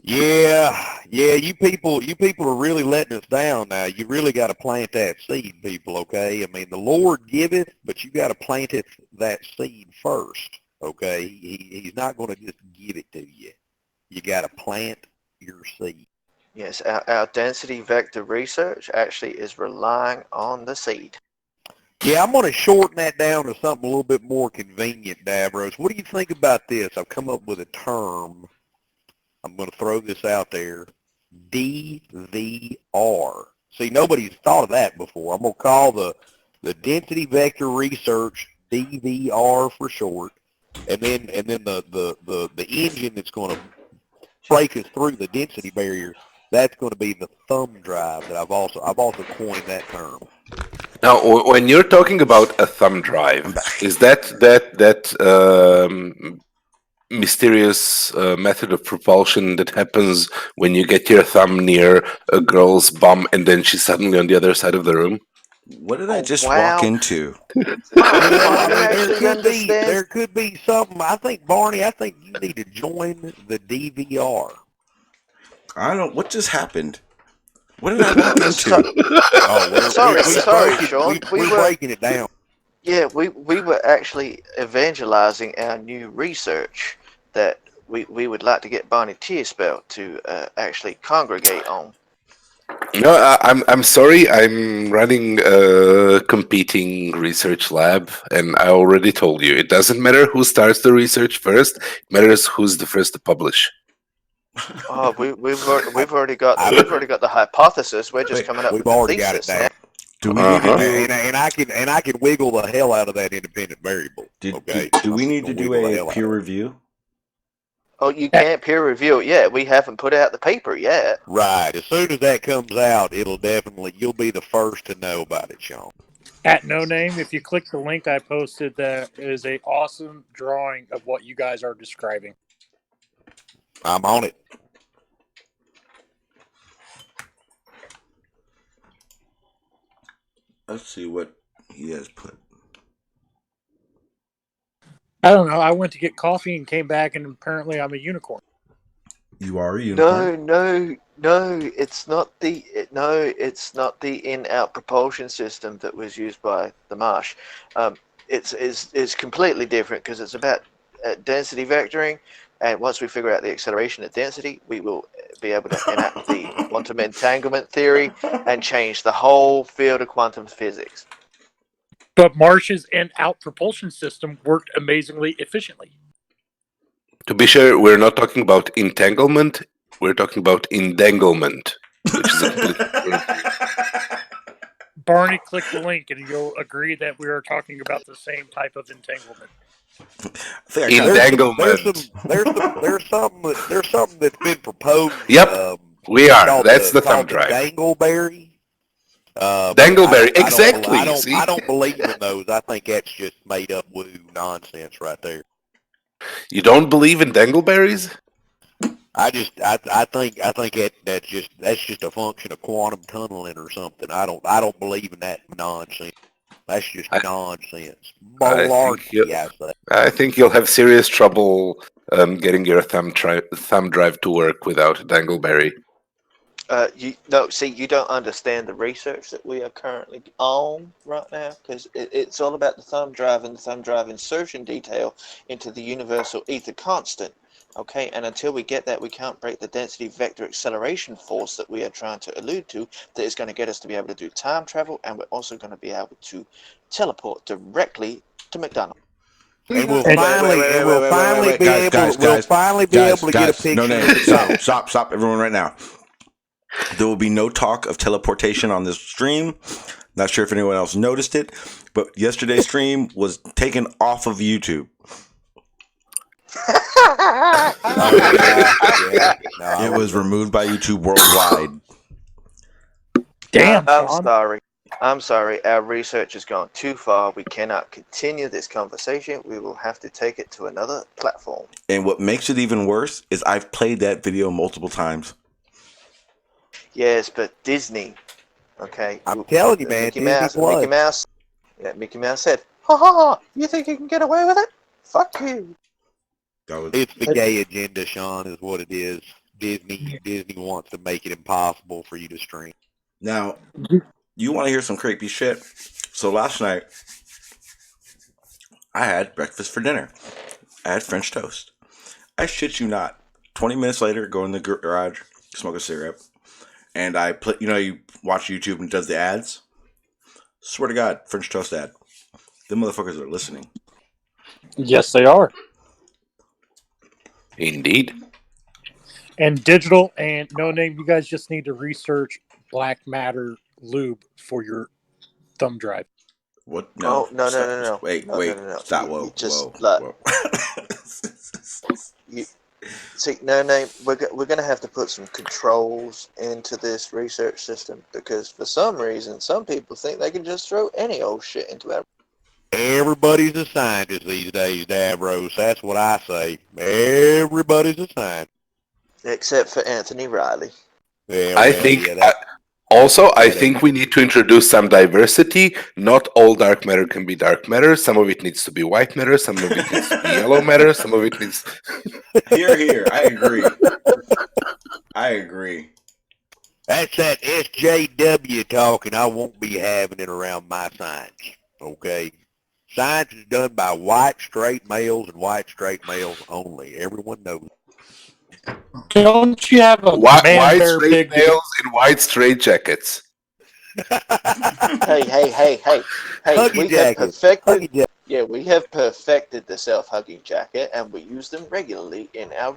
Yeah, you people are really letting us down now. You really got to plant that seed, people, okay? I mean, the Lord giveth, but you got to plant that seed first, okay? He's not going to just give it to you. You got to plant your seed. Yes, our density vector research actually is relying on the seed. Yeah, I'm going to shorten that down to something a little bit more convenient, Davros. What do you think about this? I've come up with a term. I'm going to throw this out there. DVR. See, nobody's thought of that before. I'm going to call the density vector research DVR for short, and then the engine that's going to break us through the density barrier. That's going to be the thumb drive. That I've also coined that term. Now, when you're talking about a thumb drive, is that mysterious method of propulsion that happens when you get your thumb near a girl's bum and then she's suddenly on the other side of the room? What did I just walk into? There could be something. I think, Barney, you need to join the DVR. I don't. What just happened? What did I walk into? Sorry, Sean. We're breaking it down. Yeah, we were actually evangelizing our new research that we would like to get Barney TEARSPELL to actually congregate on. No, I'm sorry. I'm running a competing research lab, and I already told you it doesn't matter who starts the research first. It matters who's the first to publish. Oh, we've already got the hypothesis. We're just Wait, coming up We've with the already got it thesis down. now. do we need to Uh-huh. do? And I can wiggle the hell out of that independent variable. Okay. Do we I'm need to gonna do wiggle the a hell out peer of it. review? Oh, you can't peer review it yet. We haven't put out the paper yet. Right. As soon as that comes out, you'll be the first to know about it, Sean. At No Name, if you click the link I posted, there is a awesome drawing of what you guys are describing. I'm on it. Let's see what he has put. I don't know. I went to get coffee and came back, and apparently I'm a unicorn. You are a unicorn. No, it's not the in-out propulsion system that was used by the Marsh. It's completely different because it's about density vectoring, and once we figure out the acceleration at density, we will be able to enact the quantum entanglement theory and change the whole field of quantum physics. But Marsh's in-out propulsion system worked amazingly efficiently. To be sure, we're not talking about entanglement. We're talking about entanglement, which is a completely different thing. Barney, click the link, and you'll agree that we are talking about the same type of entanglement. Entanglement. There's something that's been proposed. Yep, we are. That's the thumb called drive. Dangleberry. Dangleberry, exactly. See? I don't believe in those. I think that's just made up woo nonsense right there. You don't believe in dangleberries? I think that's just a function of quantum tunneling or something. I don't believe in that nonsense. That's just nonsense. Malarkey, I say. I think you'll have serious trouble getting your thumb drive to work without Dangleberry. You don't understand the research that we are currently on right now, because it's all about the thumb drive and the thumb drive insertion detail into the universal ether constant. Okay, and until we get that, we can't break the density vector acceleration force that we are trying to allude to, that is going to get us to be able to do time travel, and we're also going to be able to teleport directly to McDonald's. And we'll finally be able to get a picture. No name. Stop, everyone, right now. There will be no talk of teleportation on this stream. Not sure if anyone else noticed it, but yesterday's stream was taken off of YouTube. It was removed by YouTube worldwide. Damn, I'm sorry. Our research has gone too far. We cannot continue this conversation. We will have to take it to another platform. And what makes it even worse is I've played that video multiple times. Yes, but Disney. Okay. I'm telling you, man. Mickey Mouse said, "Ha ha ha! You think you can get away with it? Fuck you." It's the gay agenda, Sean, is what it is. Disney wants to make it impossible for you to stream. Now, you want to hear some creepy shit? So last night, I had breakfast for dinner. I had French toast. I shit you not. 20 minutes later, go in the garage, smoke a cigarette, and I play. You watch YouTube and it does the ads. Swear to God, French toast ad. Them motherfuckers are listening. Yes, they are. Indeed. And Digital and No Name, you guys just need to research black matter lube for your thumb drive. What? No. Oh, no. Wait. No. Stop. Whoa. See, No Name, we're going to have to put some controls into this research system, because for some reason, some people think they can just throw any old shit into it. Everybody's a scientist these days, Davros. That's what I say. Everybody's a scientist. Except for Anthony Riley. Yeah, I think we need to introduce some diversity. Not all dark matter can be dark matter. Some of it needs to be white matter. Some of it needs to be yellow matter. Some of it needs... Here. I agree. That's that SJW talking. I won't be having it around my science. Okay? Science is done by white straight males and white straight males only. Everyone knows. Don't you have a man White bear straight pig? males in white straight jackets. Hey, Huggy we have jacket. perfected. Huggy jacket. Yeah, we have perfected the self-hugging jacket, and we use them regularly in our.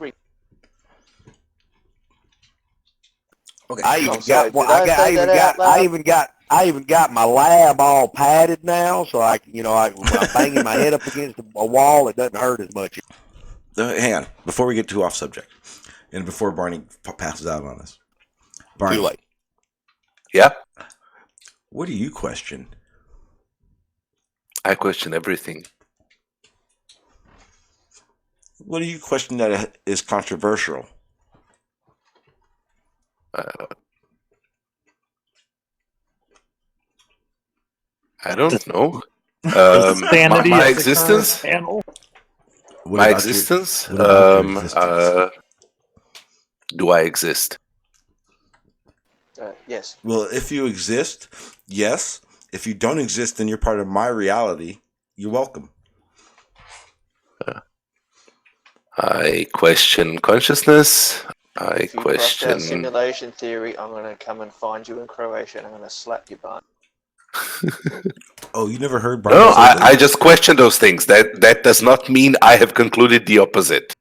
Okay. I even I'm sorry, got one. did I say that out loud? I even got my lab all padded now, so when I'm banging my head up against a wall, it doesn't hurt as much. Hang on. Before we get too off subject, and before Barney passes out on us. Barney, Too late. Yeah, what do you question? I question everything. What do you question that is controversial? I don't know. Sanity My of the current existence. panel. What My about existence. what about your existence? Do I exist? Yes. Well, if you exist, yes. If you don't exist, then you're part of my reality. You're welcome. I question consciousness. I If you crossed out question. simulation theory, I'm going to come and find you in Croatia, and I'm going to slap you, Barney. Oh, you never heard Barney No, say that? I just question those things. That does not mean I have concluded the opposite.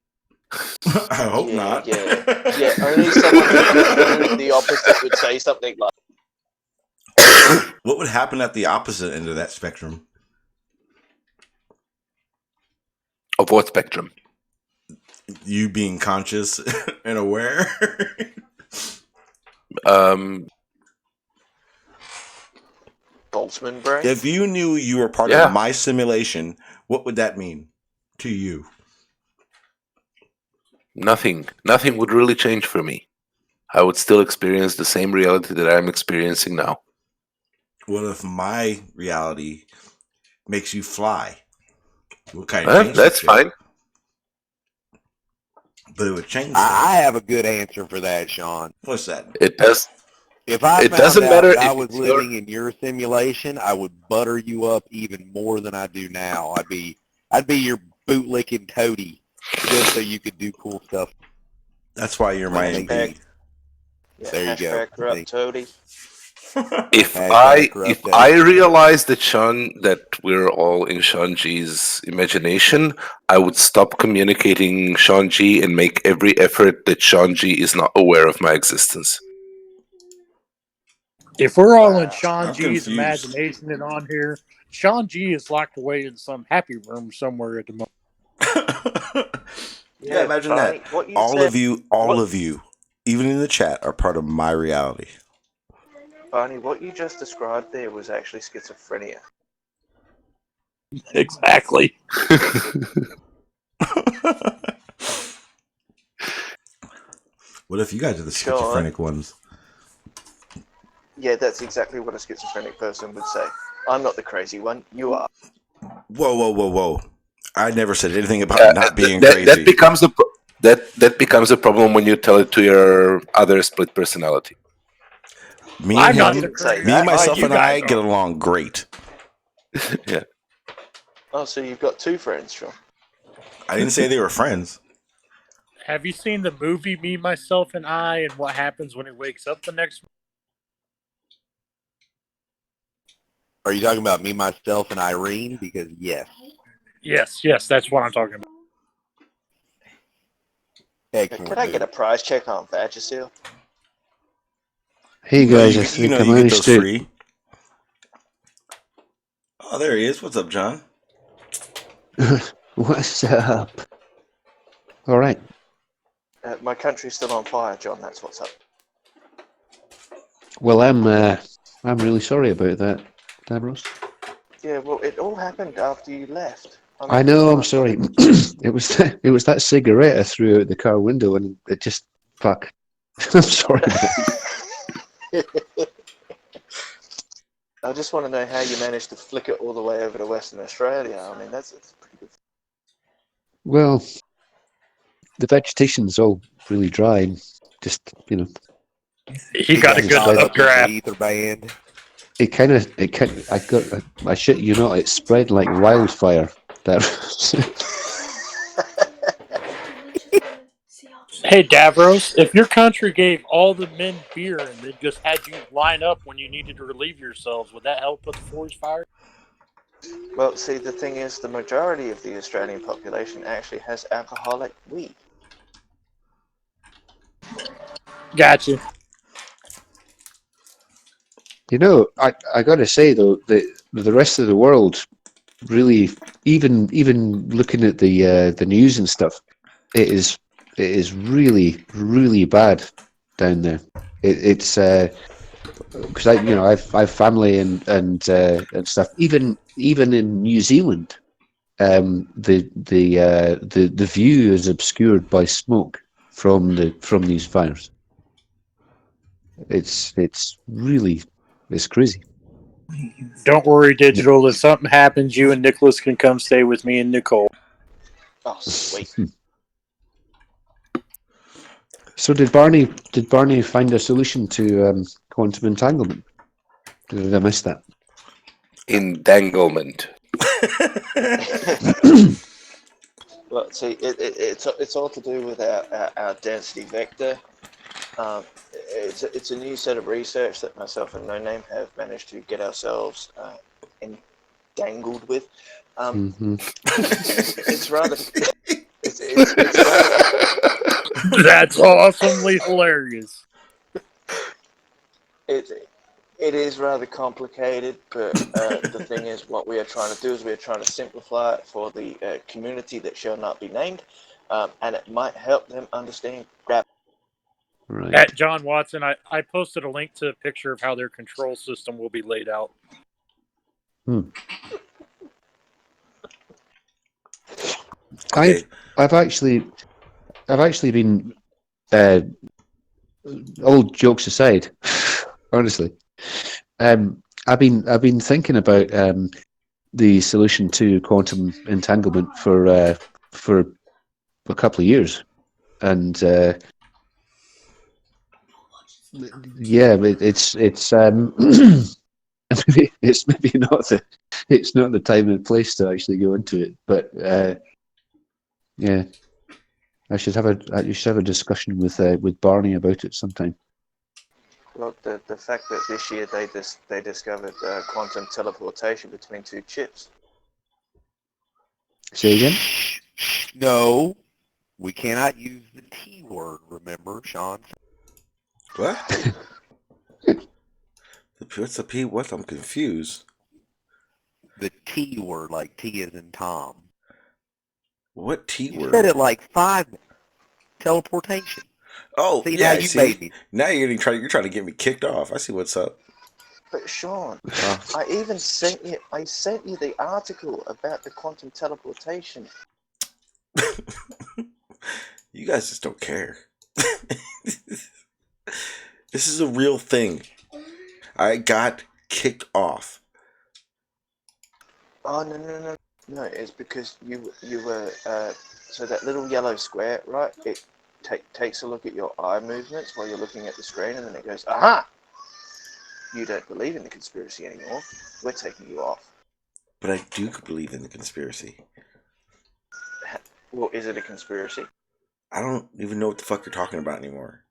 I hope not. Yeah, only someone who concluded the opposite would say something like, What would happen at the opposite end of that spectrum? Of what spectrum? You being conscious and aware? Boltzmann brain? If you knew you were part Yeah. of my simulation, what would that mean to you? Nothing. Nothing would really change for me. I would still experience the same reality that I'm experiencing now. What if my reality makes you fly? What kind of change That's the shit? fine. But it would change I things. have a good answer for that, Sean. What's that? It does. If I It found doesn't out matter that I if was it's your- living in your simulation, I would butter you up even more than I do now. I'd be your bootlicking toady just so you could do cool stuff. That's why you're my Hashtag- MP. Yeah, There you go. hashtag corrupt toady. If Hashtag corrupt I realize that we're all in Shanji's imagination, I would stop communicating Shanji and make every effort that Shanji is not aware of my existence. If we're all in I'm Sean G's confused. imagination and on here, Sean G is locked away in some happy room somewhere at the moment. Yeah, imagine Barney, that. what you All said- of you, even in the chat, are part of my reality. Barney, what you just described there was actually schizophrenia. Exactly. What if you guys are the Sean? schizophrenic ones? Yeah, that's exactly what a schizophrenic person would say. I'm not the crazy one. You are. Whoa. I never said anything about not being crazy. That becomes a problem when you tell it to your other split personality. Me I'm and not him, the crazy. me, myself, You and I guys get are. along great. Yeah. Oh, so you've got two friends, Sean. I didn't say they were friends. Have you seen the movie Me, Myself, and I and what happens when he wakes up the next morning? Are you talking about me, myself, and Irene? Because yes. Yes, that's what I'm talking about. Excellent. Could I get a prize check on Vagisil? Hey guys, I you think I get managed those to. free. Oh, there he is. What's up, John? What's up? All right. My country's still on fire, John. That's what's up. Well, I'm really sorry about that, Davros. Yeah, well, it all happened after you left. I know. I'm sorry. it was that cigarette I threw out the car window, and it just fuck. I'm sorry. I just want to know how you managed to flick it all the way over to Western Australia. I mean, that's pretty good. Well, the vegetation's all really dry, and just He got a good got Caught up in the updraft. ether band. I shit you not, it spread like wildfire. That Hey Davros, if your country gave all the men beer and they just had you line up when you needed to relieve yourselves, would that help put the forest fire? Well, see, the thing is, the majority of the Australian population actually has alcoholic weed. Gotcha. You know, I gotta say though, the rest of the world really, even looking at the news and stuff, it is really bad down there. It's because I've family and stuff. Even in New Zealand, the view is obscured by smoke from these fires. It's crazy. Don't worry, Digital. If something happens, you and Nicholas can come stay with me and Nicole. Oh, sweet. So did Barney find a solution to quantum entanglement? Did I miss that? Entanglement. Well, see, it's all to do with our density vector. It's a new set of research that myself and No Name have managed to get ourselves entangled with. It's rather. It's rather. That's awesomely hilarious. It is rather complicated, but the thing is, what we are trying to do is we are trying to simplify it for the community that shall not be named, and it might help them understand gravity. Right. At John Watson, I posted a link to a picture of how their control system will be laid out. Okay. I've actually been all jokes aside, honestly, I've been thinking about the solution to quantum entanglement for a couple of years, and yeah, it's it's maybe not the time and place to actually go into it, but yeah, you should have a discussion with Barney about it sometime. Well, the fact that this year they discovered quantum teleportation between two chips. Say again? No, we cannot use the T word, remember, Sean? What? What's the P? What? I'm confused. The T word, like T as in Tom. What T You word? said it like 5 minutes. Teleportation. Oh, See, yeah, now you made me. Now you're trying to get me kicked off. I see what's up. But Sean, I even sent you the article about the quantum teleportation. You guys just don't care. This is a real thing. I got kicked off. Oh no! It's because you were so that little yellow square, right? It takes a look at your eye movements while you're looking at the screen, and then it goes, "Aha! You don't believe in the conspiracy anymore. We're taking you off." But I do believe in the conspiracy. Well, is it a conspiracy? I don't even know what the fuck you're talking about anymore.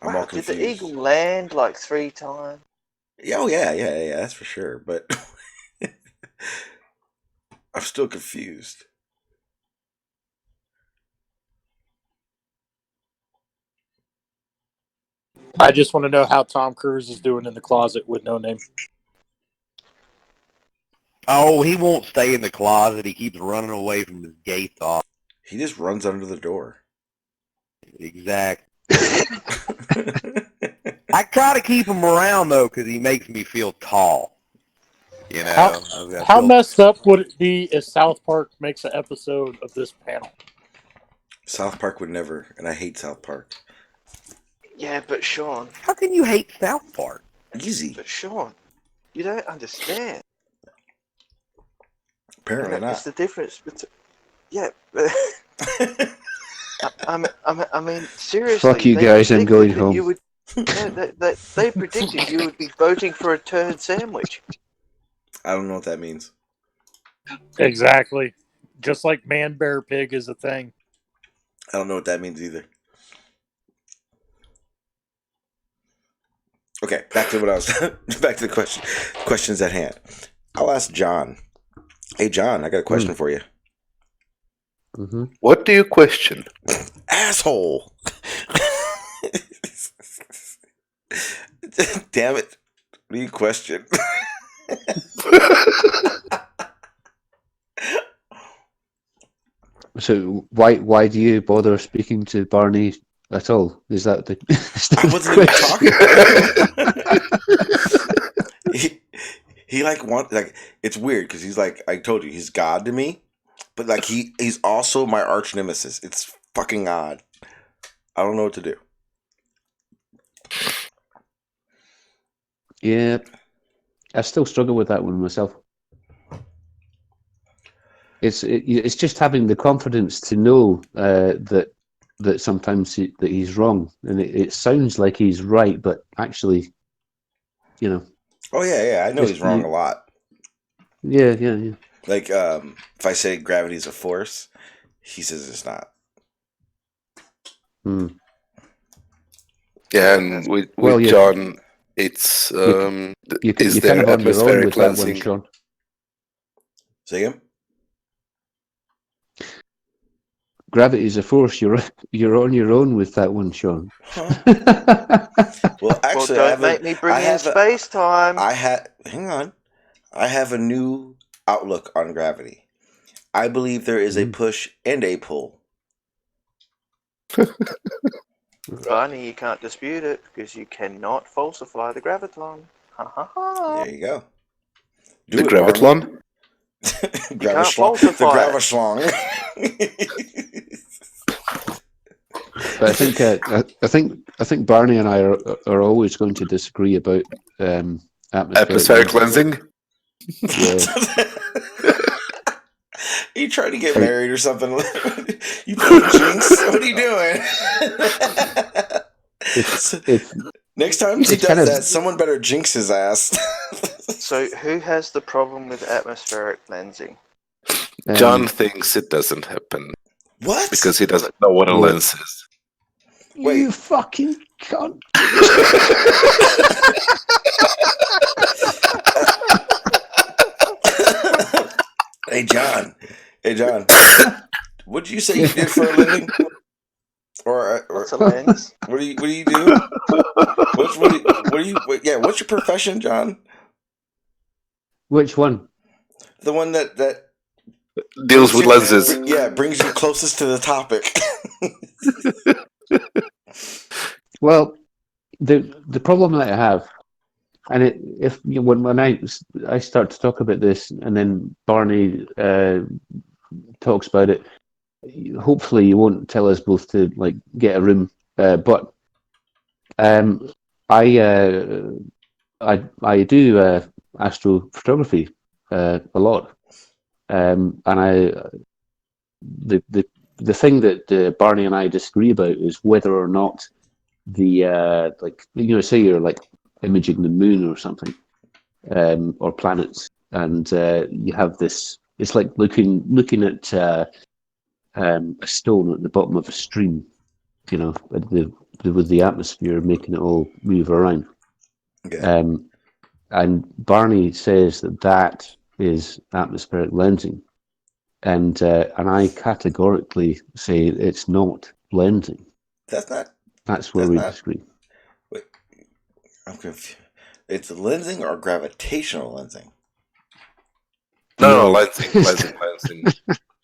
I'm all confused. Did the eagle land like 3 times? Oh yeah, that's for sure. But I'm still confused. I just want to know how Tom Cruise is doing in the closet with No Name. Oh, he won't stay in the closet. He keeps running away from his gay thoughts. He just runs under the door. Exactly. I try to keep him around, though, because he makes me feel tall. You know? How messed up would it be if South Park makes an episode of this panel? South Park would never, and I hate South Park. Yeah, but Sean... How can you hate South Park? Easy. But Sean, you don't understand. Apparently not. It's the difference between... Yeah, I mean, seriously. Fuck you guys, I'm going home. No, they predicted you would be voting for a turd sandwich. I don't know what that means. Exactly. Just like man, bear, pig is a thing. I don't know what that means either. Okay, back to what I was. Back to the questions at hand. I'll ask John. Hey, John, I got a question for you. Mm-hmm. What do you question? Asshole. Damn it. What do you question? So why do you bother speaking to Barney at all? Is that the? I wasn't even talking. He like it's weird because he's like, I told you, he's God to me, but like he's also my arch nemesis. It's fucking odd. I don't know what to do. Yeah, I still struggle with that one myself. It's just having the confidence to know that sometimes that he's wrong, and it sounds like he's right, but actually, you know. Oh yeah, I know he's wrong a lot. Yeah. Like if I say gravity is a force, he says it's not. Yeah, and with John, it's you're is kind there of on your own atmospheric with that one, cleansing? Sean. Say again? Gravity is a force. You're on your own with that one, Sean. Huh? Well, actually, don't make me bring in space time. Hang on. I have a new outlook on gravity. I believe there is a push and a pull. Barney, you can't dispute it because you cannot falsify the graviton. There you go. The graviton? You can't falsify the gravislong. But I think Barney and I are always going to disagree about atmospheric cleansing. Yeah. Are you trying to get married or something? You playing Jinx? What are you doing? Next time he does that, someone better jinx his ass. So who has the problem with atmospheric cleansing? John thinks it doesn't happen. What? Because he doesn't know what a lens is. Wait. You fucking cunt. Hey, John. What did you say you did for a living? Or what's a lens? What do you do? What's your profession, John? Which one? The one that deals with lenses. Yeah, brings you closest to the topic. Well, the problem that I have, and when I start to talk about this, and then Barney talks about it, hopefully you won't tell us both to like get a room. But I do astrophotography a lot, and the thing that Barney and I disagree about is whether or not the say you're like imaging the moon or something, or planets, and you have this. It's like looking at a stone at the bottom of a stream, with the atmosphere making it all move around. Okay. And Barney says that is atmospheric lensing, and I categorically say it's not lensing. That's where we disagree. Wait, I'm confused. It's lensing or gravitational lensing? No, lensing.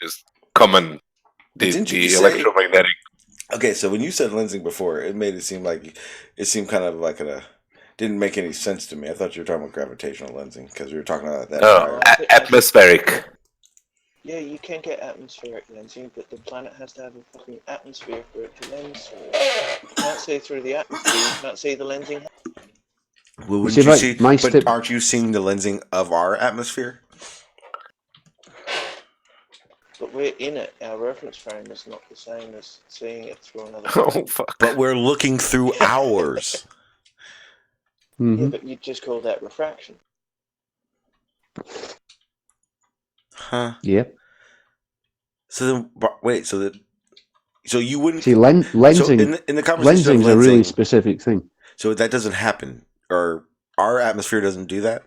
Just common. The electromagnetic. Okay, so when you said lensing before, it made it seem kind of like didn't make any sense to me. I thought you were talking about gravitational lensing because we were talking about that. Atmospheric. Yeah, you can get atmospheric lensing, but the planet has to have a fucking atmosphere for it to lens through. You can't see through the atmosphere. You can't see the lensing. Well, wouldn't you see? But aren't you seeing the lensing of our atmosphere? but we're in it. Our reference frame is not the same as seeing it through another Oh frame. fuck! But we're looking through ours. Yeah, but you just call that refraction. Huh? Yeah. So then, wait. So you wouldn't See, so lensing. in the conversation of Lensing's lensing, a really specific thing. so that doesn't happen, or our atmosphere doesn't do that.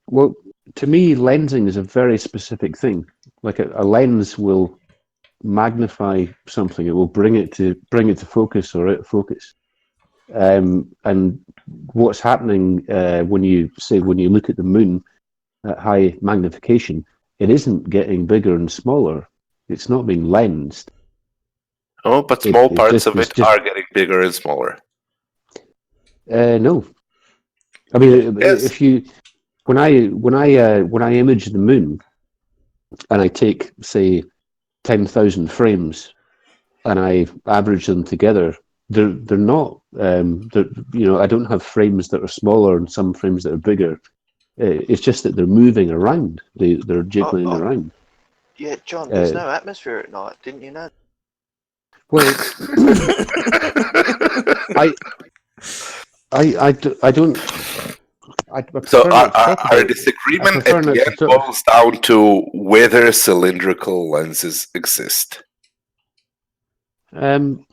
Well, to me, lensing is a very specific thing. Like a lens will magnify something; it will bring it to focus or out of focus. And what's happening when you look at the moon at high magnification, it isn't getting bigger and smaller. It's not being lensed. Oh, but small parts of it's it are getting bigger and smaller. No, I mean Yes. if you when I image the moon and I take say 10,000 frames and I average them together, they're not I don't have frames that are smaller and some frames that are bigger. It's just that they're moving around. They're jiggling around. Yeah, John, there's no atmosphere at night. Didn't you know? Well, I don't. So our disagreement at the end boils down to whether cylindrical lenses exist. God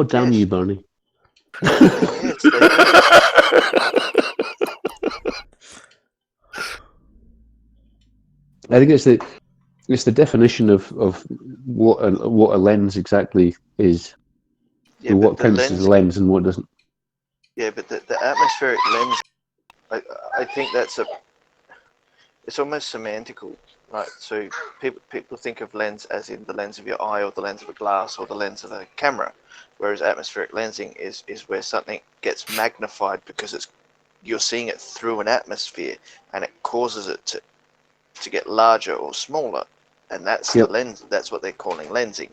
damn you, Barney. Yes, they do. I think it's the definition of what a lens exactly is. Yeah, what counts as a lens and what doesn't. Yeah, but the atmospheric lens, I think it's almost semantical, right? So people think of lens as in the lens of your eye or the lens of a glass or the lens of a camera, whereas atmospheric lensing is where something gets magnified because you're seeing it through an atmosphere and it causes it to get larger or smaller, and that's the lens. That's what they're calling lensing.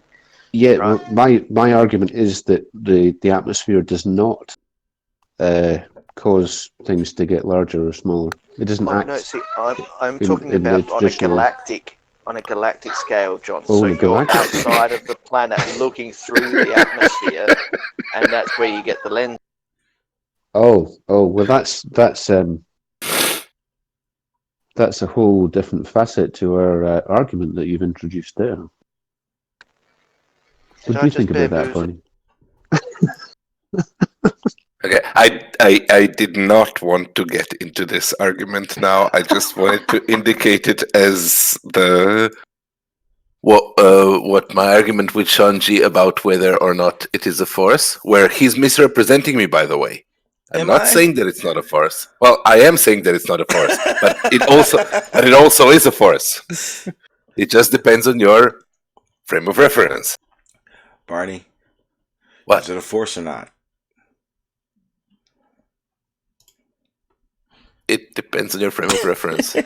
Yeah, right? well, my argument is that the atmosphere does not cause things to get larger or smaller. It doesn't act. No, see, I'm talking about on a galactic scale, John. Oh, so you're outside of the planet, looking through the atmosphere, and that's where you get the lens. Oh, well, that's a whole different facet to our argument that you've introduced there. What do you think about that, Barney? Okay, I did not want to get into this argument now. I just wanted to indicate it as what my argument with Shanji about whether or not it is a force, where he's misrepresenting me, by the way. I'm not saying that it's not a force. Well, I am saying that it's not a force, but it also is a force. It just depends on your frame of reference. Barney, what? Is it a force or not? It depends on your frame of reference.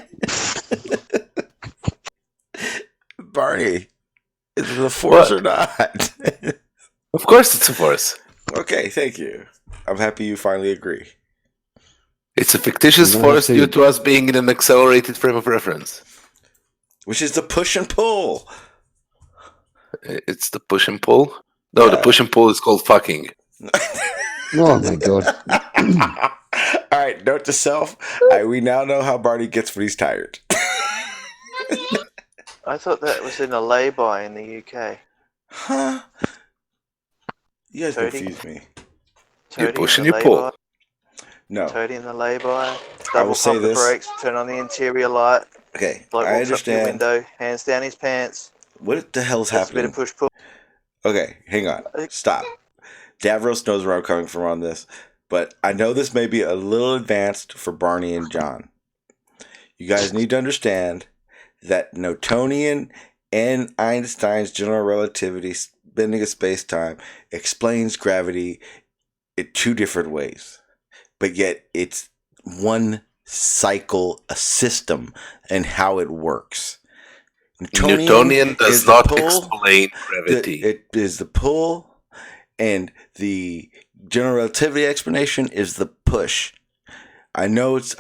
Barney, is it a force or not? Of course it's a force. Okay, thank you. I'm happy you finally agree. It's a fictitious force due to us being in an accelerated frame of reference. Which is the push and pull. It's the push and pull? No, the push and pull is called fucking. Oh my god. All right, note to self. We now know how Barney gets when he's tired. I thought that was in a lay-by in the UK. Huh? You guys confuse me. You push and you pull. No. Toady in the lay-by. Double pump the brakes, turn on the interior light. Okay, Bloke I walks up to the understand. window, hands down his pants. What the hell's That's happening? a bit of push-pull. Okay, hang on. Stop. Davros knows where I'm coming from on this, but I know this may be a little advanced for Barney and John. You guys need to understand that Newtonian and Einstein's general relativity bending of space-time explains gravity in two different ways, but yet it's one cycle, a system, and how it works. Newtonian does not explain gravity. It is the pull, and the general relativity explanation is the push. I know it's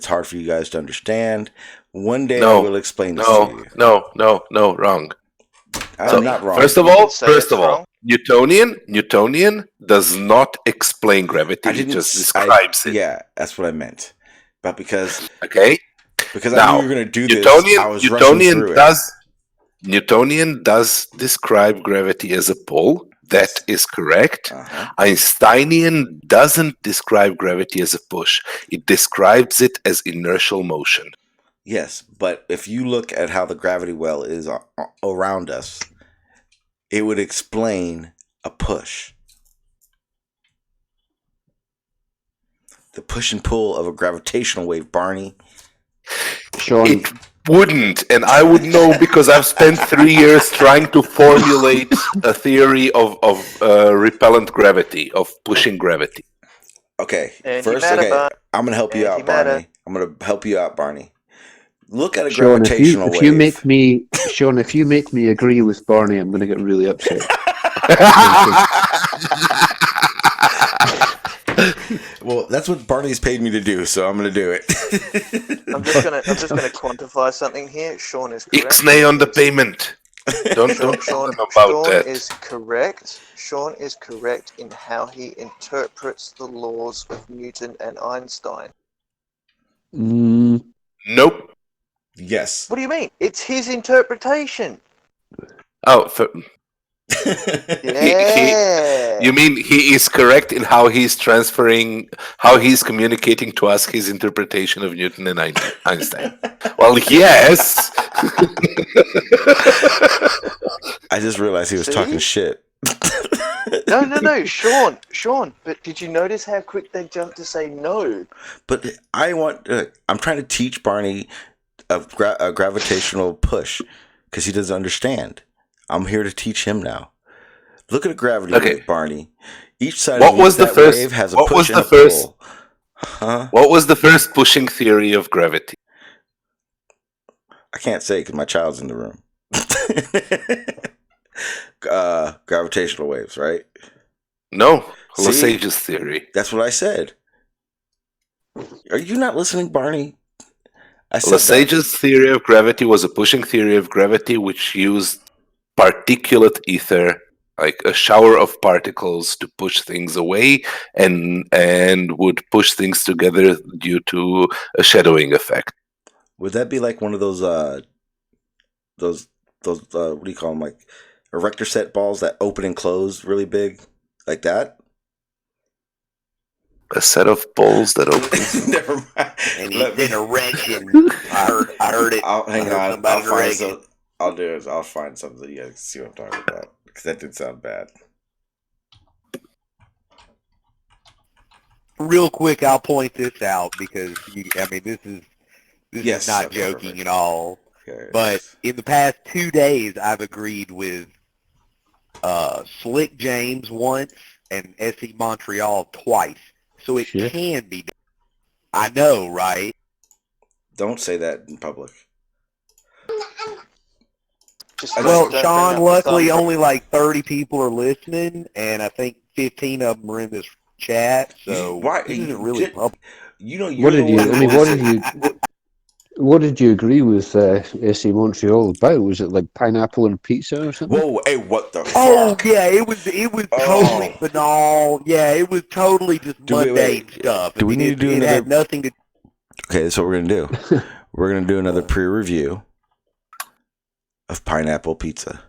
hard for you guys to understand. One day I No, will explain this to you. no, wrong. I'm not wrong. First of You can all, say it's wrong. Newtonian does not explain gravity. I He didn't. just describes it. Yeah, that's what I meant. But because Okay. I knew Now, you were going to do this, I was rushing through it. Newtonian does describe gravity as a pull. That is correct. Uh-huh. Einsteinian doesn't describe gravity as a push. It describes it as inertial motion. Yes, but if you look at how the gravity well is around us, it would explain a push. The push and pull of a gravitational wave, Barney. Sean, It wouldn't, and I would know because I've spent 3 years trying to formulate a theory of repellent gravity, of pushing gravity. Okay, Antimatter, I'm going to help you out, Antimatter. Barney. I'm going to help you out, Barney. Look at a Sean, gravitational if wave. you make me, Sean, if you make me agree with Barney, I'm going to get really upset. Well, that's what Barney's paid me to do, so I'm going to do it. I'm just gonna quantify something here. Sean is correct. Ixnay on the payment. Don't Sean, about Sean that. is correct. Sean is correct in how he interprets the laws of Newton and Einstein. Nope. Yes. What do you mean? It's his interpretation. Oh, Yeah. you mean he is correct in how he's communicating to us his interpretation of Newton and Einstein? Well, yes. I just realized he was talking shit. No, Sean. But did you notice how quick they jumped to say no? But I'm trying to teach Barney a gravitational push because he doesn't understand. I'm here to teach him now. Look at a gravity wave, Barney. Each side of that wave has a push and a pull. Huh? What was the first pushing theory of gravity? I can't say because my child's in the room. Gravitational waves, right? No, See? Lesage's theory. That's what I said. Are you not listening, Barney? Lesage's theory of gravity was a pushing theory of gravity which used particulate ether, like a shower of particles, to push things away and would push things together due to a shadowing effect. Would that be like one of those what do you call them, like erector set balls that open and close really big, like that? A set of balls that opens. Never mind. And he's been erection. I heard it. Hang on. Somebody's erection. I'll find something that you guys can see what I'm talking about, because that did sound bad. Real quick, I'll point this out because this is Yes, not okay, joking perfect. at all. Okay. But in the past 2 days, I've agreed with Slick James once and SE Montreal twice. So it Shit. can be done. I know, right? Don't say that in public. Well, Don't bring Sean, up the luckily thunder. only like 30 people are listening, and I think 15 of them are in this chat, so Why- this you isn't really did- public. You know, you're What did the you? one I mean, that what listens. did you? What did you agree with SE Montreal about? Was it like pineapple and pizza or something? Whoa, hey, what the Oh fuck? yeah, it was totally banal. Yeah, it was totally just wait, mundane stuff. do we need to do it another- had nothing to. Okay, that's what we're gonna do. We're gonna do another pre-review of pineapple pizza.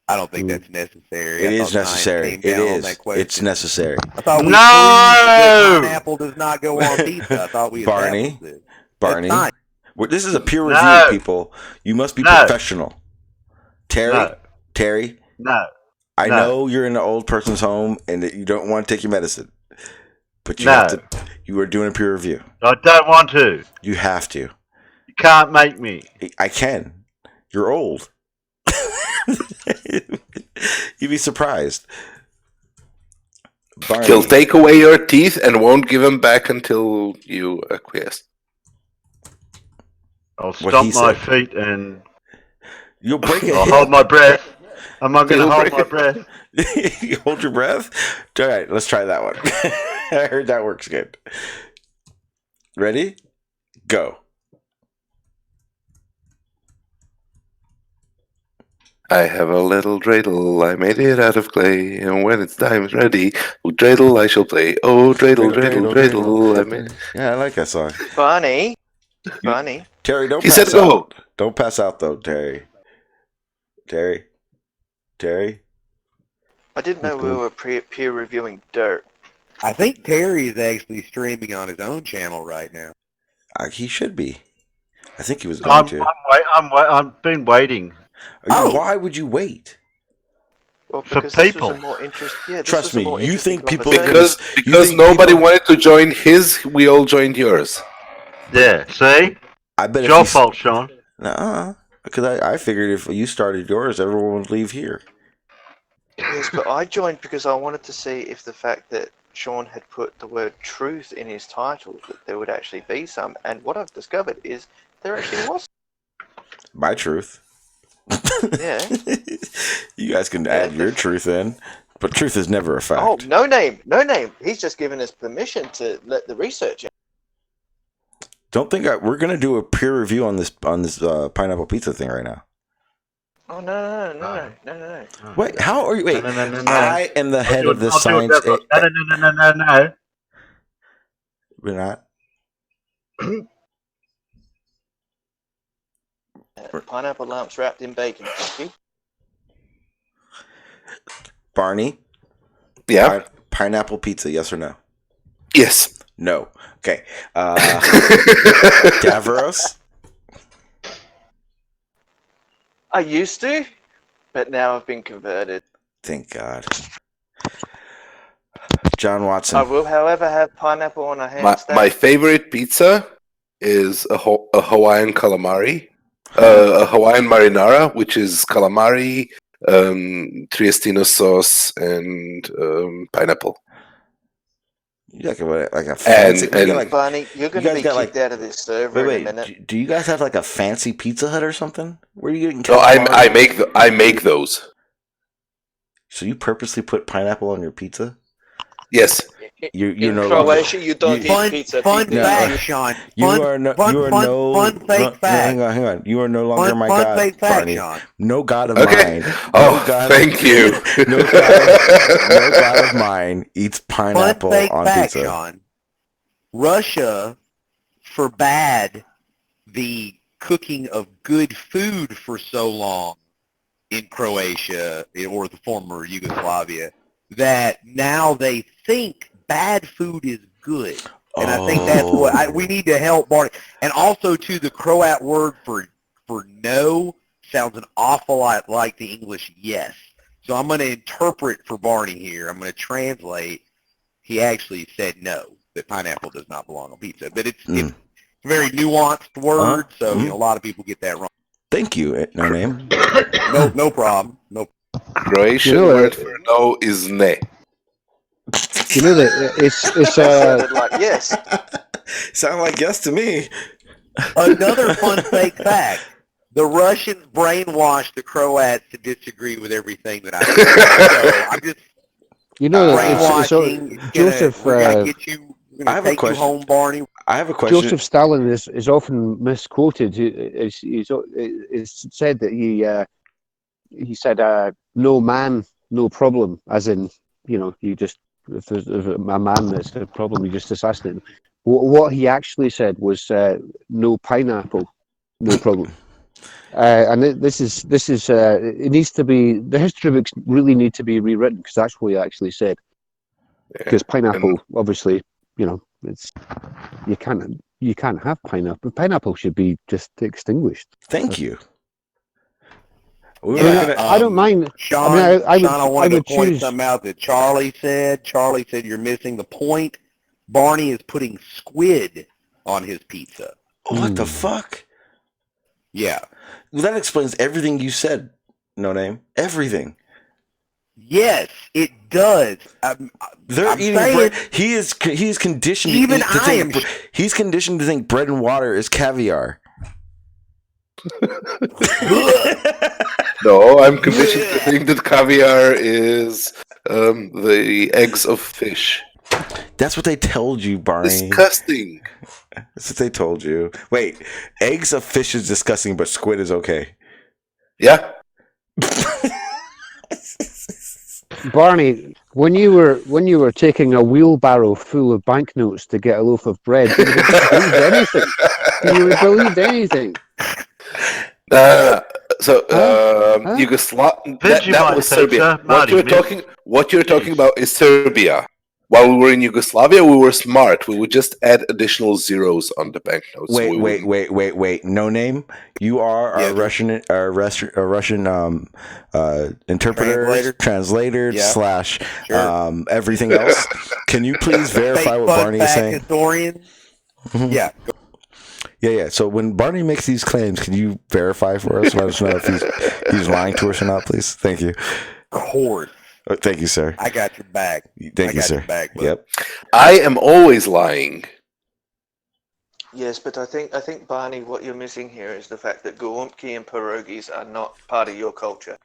I don't think that's necessary. It I is thought science necessary. came It down on is. that question. It's necessary. I thought we No! proved that pineapple does not go on pizza. I thought we Barney, established this. Barney, That's science. this is a peer review, No. people. You must be No. professional. No. Terry, No. I No. know you're in an old person's home and that you don't want to take your medicine, but you No. have to. You are doing a peer review. I don't want to. You have to. You can't make me. I can. You're old. You'd be surprised. Barney, He'll take away your teeth and won't give them back until you acquiesce. I'll What stomp he my said. feet and you'll break a I'll hip. hold my breath. I'm not going to He'll hold break my it. breath. You hold your breath. All right, let's try that one. I heard that works good. Ready? Go. I have a little dreidel, I made it out of clay, and when its time is ready, oh dreidel I shall play. Oh dreidel, dreidel, dreidel, I made... Yeah, I like that song. Barney. Terry, don't He pass said out. go. Don't pass out, though, Terry. Terry? I didn't know we were peer reviewing dirt. I think Terry is actually streaming on his own channel right now. He should be. I think he was going to. I've been waiting. Why would you wait? Well, For because this people. was a more interest. Yeah, this Trust was a me, more you interesting think people- conversation. Because nobody wanted to join his, we all joined yours. Yeah, see? I bet It's your fault, Sean. Nuh-uh. Because I figured if you started yours, everyone would leave here. Yes, but I joined because I wanted to see if the fact that Sean had put the word truth in his title, that there would actually be some. And what I've discovered is there actually was. My truth. Yeah. You guys can add your truth in, but truth is never a fact. Oh, no name. He's just given us permission to let the research in. Don't think we're gonna do a peer review on this pineapple pizza thing right now. Oh, no. Wait, how are you? Wait, No. I am the head of the science. No. We're not. Pineapple lumps wrapped in bacon. Thank you. Barney. Yeah. Pineapple pizza, yes or no? Yes. No. Okay. Davros. I used to, but now I've been converted. Thank God. John Watson. I will, however, have pineapple on a ham steak. My favorite pizza is a Hawaiian calamari, a Hawaiian marinara, which is calamari, Triestino sauce, and pineapple. You like a fancy. Barney, you're going to be kicked out of this server in a minute. Do you guys have like a fancy Pizza Hut or something? Where are you getting? No, I make those. So you purposely put pineapple on your pizza? Yes. In Croatia, you don't eat pizza. Fun fact, Sean. Fun fake fact. Hang on. You are no longer my god, fake Barney. fact, Sean. No god of Okay. mine. Thank you. No god of mine eats pineapple Fun fake on fact, pizza. Sean. Russia forbade the cooking of good food for so long in Croatia or the former Yugoslavia that now they think bad food is good. And I think that's what we need to help Barney. And also, too, the Croat word for no sounds an awful lot like the English yes. So I'm going to interpret for Barney here. I'm going to translate. He actually said no, that pineapple does not belong on pizza. But it's a very nuanced word, so a lot of people get that wrong. Thank you, no name. No problem. No. Croatian word for no is ne. You know that it's sounded like yes. Sound like yes to me. Another fun fake fact. The Russians brainwashed the Croats to disagree with everything that I said. So I'm just brainwashing. Joseph. We're gonna get you. We're gonna take you home, Barney. I have a question. Joseph Stalin is often misquoted. It's said that he said no man, no problem, as in you just if there's a man that's a problem, you just assassinate him. What he actually said was no pineapple, no problem. And this is it needs to be, the history books really need to be rewritten, because that's what he actually said. Because pineapple, obviously, it's you can't have pineapple. Pineapple should be just extinguished. Thank you. I don't mind. Sean, I wanted to point something out that Charlie said. Charlie said you're missing the point. Barney is putting squid on his pizza. What the fuck? Yeah. Well, that explains everything you said, no name. Everything. Yes, it does. They're eating bread. He is conditioned. Even he's conditioned to think bread and water is caviar. No, I'm conditioned to think that caviar is the eggs of fish. That's what they told you, Barney. Disgusting. That's what they told you. Wait, eggs of fish is disgusting, but squid is okay. Yeah. Barney, when you were taking a wheelbarrow full of banknotes to get a loaf of bread, you would have believed anything. You would have believed anything. So Huh? Yugoslavia. Vegemite That was Serbia. pizza, Marty Miss. What you're talking about is Serbia. While we were in Yugoslavia, we were smart. We would just add additional zeros on the banknotes. Wait. No name. You are Yeah, a Russian, interpreter, translator Yeah. / Sure. everything else. Can you please verify what Barney is saying? Historian. Mhm. Yeah. Yeah. So when Barney makes these claims, can you verify for us? Let us know if he's lying to us or not, please. Thank you. Of course. Thank you, sir. I got your back. Thank you, sir. Your back, bud. Yep. I am always lying. Yes, but I think Barney, what you're missing here is the fact that gołąbki and pierogis are not part of your culture.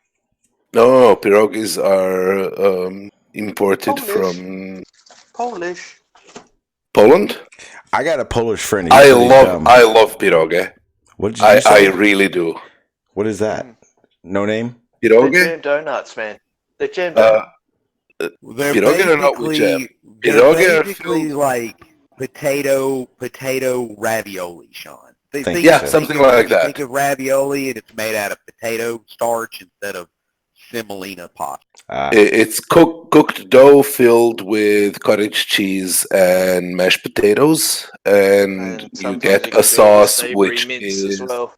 No, pierogis are imported Polish. from Polish. Poland? I got a Polish friend. I love pierogi. What did you say? I really do. What is that? No name? They're jam donuts, man. They're jam donuts. They're Pierogi are not with jam. basically, Pierogi are basically like potato ravioli, Sean. something like that. Think of ravioli, and it's made out of potato starch instead of semolina pasta. It's cooked dough filled with cottage cheese and mashed potatoes, and you sometimes get you can a do sauce savory which mince is as well.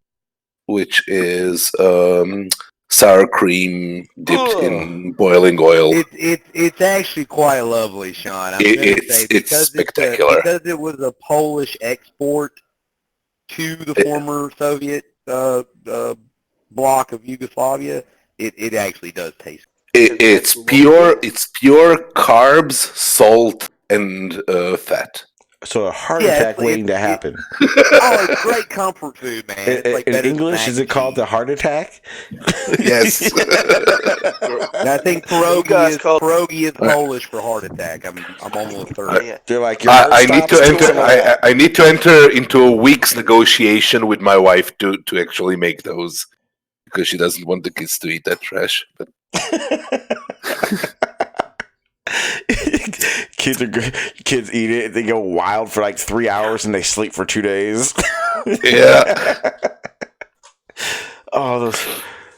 sour cream dipped Ugh. in boiling oil. It's actually quite lovely, Sean. I'm going to say It's spectacular. because it was a Polish export to the former Soviet bloc of Yugoslavia. It actually does taste. It's pure carbs, salt, and fat. So a heart attack waiting to happen. It's great comfort food, man. It's like In better than English, mac is and it called the heart attack? Yes. And I think pierogi is Polish for heart attack. I'm almost certain. They're like, I need to enter into a week's negotiation with my wife to actually make those, because she doesn't want the kids to eat that trash. But kids eat it. They go wild for like 3 hours and they sleep for 2 days. Yeah.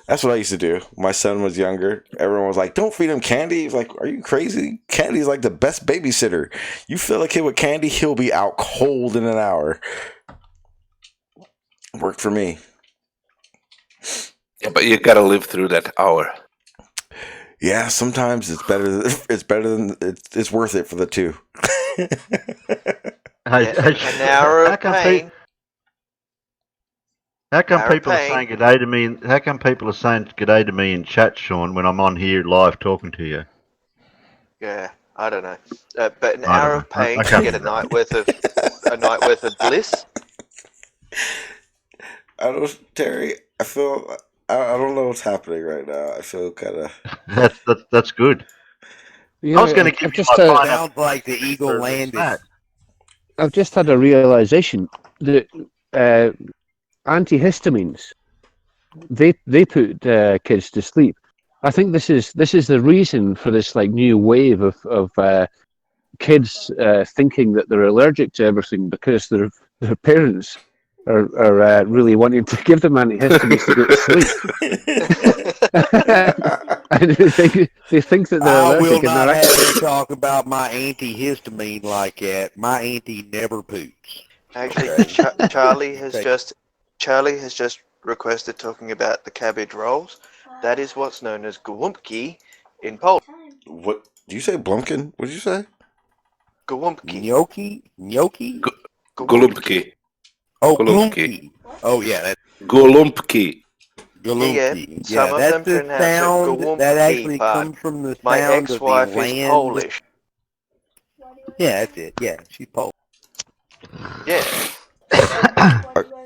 That's what I used to do. My son was younger. Everyone was like, "Don't feed him candy." He's like, "Are you crazy? Candy's like the best babysitter. You fill a kid with candy, he'll be out cold in an hour." Worked for me. Yeah, but you gotta live through that hour. Yeah, sometimes it's better. It's worth it for the two. An hour of pain. How come people are saying good day to me? How come people are saying good day to me in chat, Sean, when I'm on here live talking to you? Yeah, I don't know. But an hour of pain to get a night worth of bliss. I don't, Terry. I feel. I don't know what's happening right now. I feel kind of. That's good. You know, I was going to give you my pineapple. Sounds like the eagle landed. I've just had a realization that antihistamines they put kids to sleep. I think this is the reason for this like new wave of kids thinking that they're allergic to everything because their parents are really wanting to give them antihistamines to go to sleep. And they think that they're allergic. I will and not they're have actually... you talk about my antihistamine like that. My auntie never poops. Actually, Charlie has just requested talking about the cabbage rolls. That is what's known as gołąbki in Poland. What did you say, Blumpkin? What did you say? Gołąbki. Gnocchi? Gołąbki. Oh, Gołąbki. Oh, yeah. That's Gołąbki. Gołąbki. Some of that's them the sound gołąbki that actually part. comes from the My sound ex-wife of the is land. Polish. Yeah, that's it. Yeah, she's Polish. Yeah.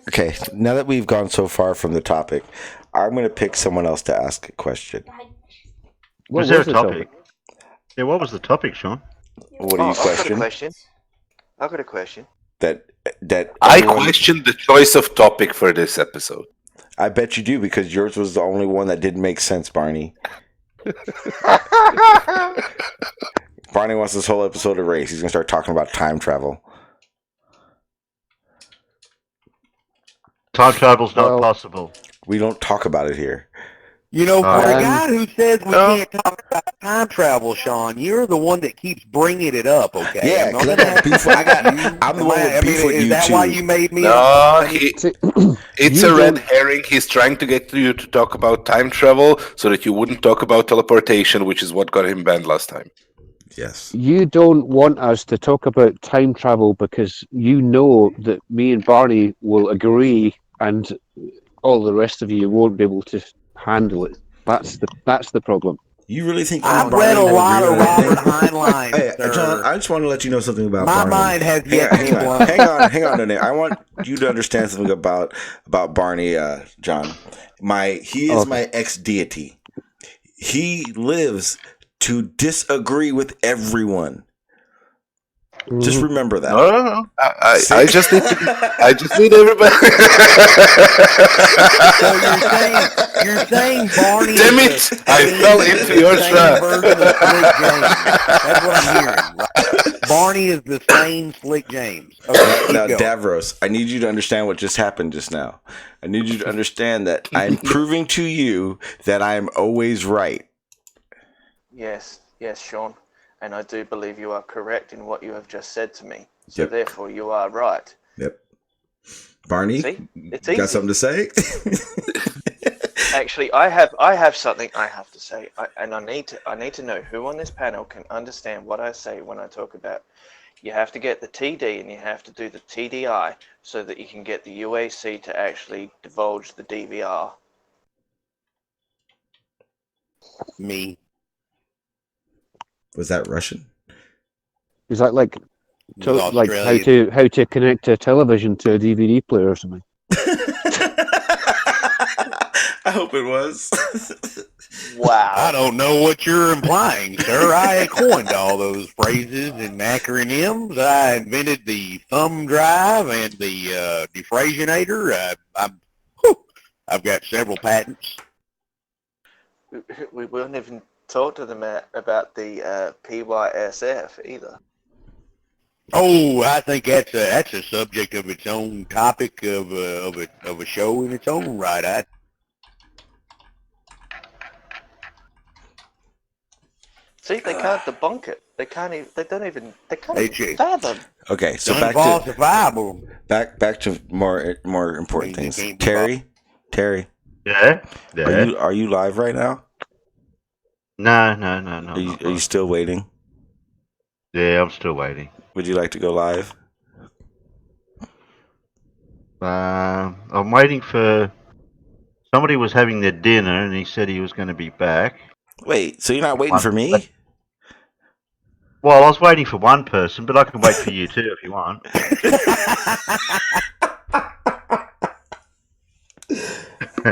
Okay, now that we've gone so far from the topic, I'm going to pick someone else to ask a question. Was there a topic? Yeah, what was the topic, Sean? What do you I've got a question? question. I've got a question. That I everyone- question the choice of topic for this episode. I bet you do, because yours was the only one that didn't make sense, Barney. Barney wants this whole episode erased. He's gonna start talking about time travel. Time travel's not Well- possible. We don't talk about it here. You know, for a Um, guy who says we can't talk about time travel, Sean, you're the one that keeps bringing it up, okay? Yeah, I'm not 'cause I gonna got beef with- you. I'm the one with beef with is you, that why too. you made me? No, See, it's you a red don't- herring. He's trying to get you to talk about time travel so that you wouldn't talk about teleportation, which is what got him banned last time. Yes. You don't want us to talk about time travel because you know that me and Barney will agree, and all the rest of you won't be able to handle it. That's the problem. You really think I've Barney read a will lot agree of with Robert anything? Heinlein. Hey, sir. John, I just want to let you know something about My Barney. mind has yet to be blown. Hang on a minute. I want you to understand something about Barney, John. He is my ex-deity. He lives to disagree with everyone. Just remember that. No. I just need everybody. So you're saying Barney? Damn is it! I the fell into your same trap. version of Slick James. That's what I'm hearing. Right? Barney is the same Slick James. Okay, keep Now, going. Davros, I need you to understand what just happened just now. I need you to understand that I'm proving to you that I am always right. Yes, Sean. And I do believe you are correct in what you have just said to me. So Yep. therefore, you are right. Yep. Barney, See, it's you easy. got something to say? Actually, I have something I have to say, and I need to know who on this panel can understand what I say when I talk about. You have to get the TD and you have to do the TDI so that you can get the UAC to actually divulge the DVR. Me. Was that Russian? Is that like With like Australian. how to connect a television to a DVD player or something? I hope it was. Wow. I don't know what you're implying, sir. I coined all those phrases and acronyms. I invented the thumb drive and the defraginator. I've got several patents. We won't even talk to them about the PYSF either. Oh, I think that's a subject of its own topic of a show in its own right. See, they can't debunk it. They can't even. They can't Hey, even Chief. fathom. Okay, so It's back unfalsifiable. to more important Means it things. can't be Terry, Yeah. are you live right now? No. Are you still waiting? Yeah, I'm still waiting. Would you like to go live? I'm waiting for. Somebody was having their dinner, and he said he was going to be back. Wait, so you're not waiting for me? Well, I was waiting for one person, but I can wait for you too if you want.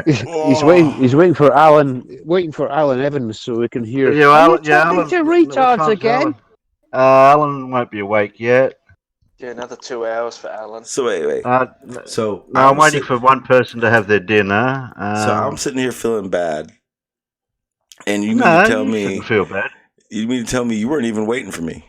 He's waiting for Alan Evans so we can hear. Yeah, "Are Alan. you Yeah, talking Alan. to what retards time's again?" Alan won't be awake yet. Yeah, another 2 hours for Alan. So wait. So No, I'm waiting for one person to have their dinner. So I'm sitting here feeling bad, and you mean No, to tell you me shouldn't feel bad. you mean to tell me you weren't even waiting for me?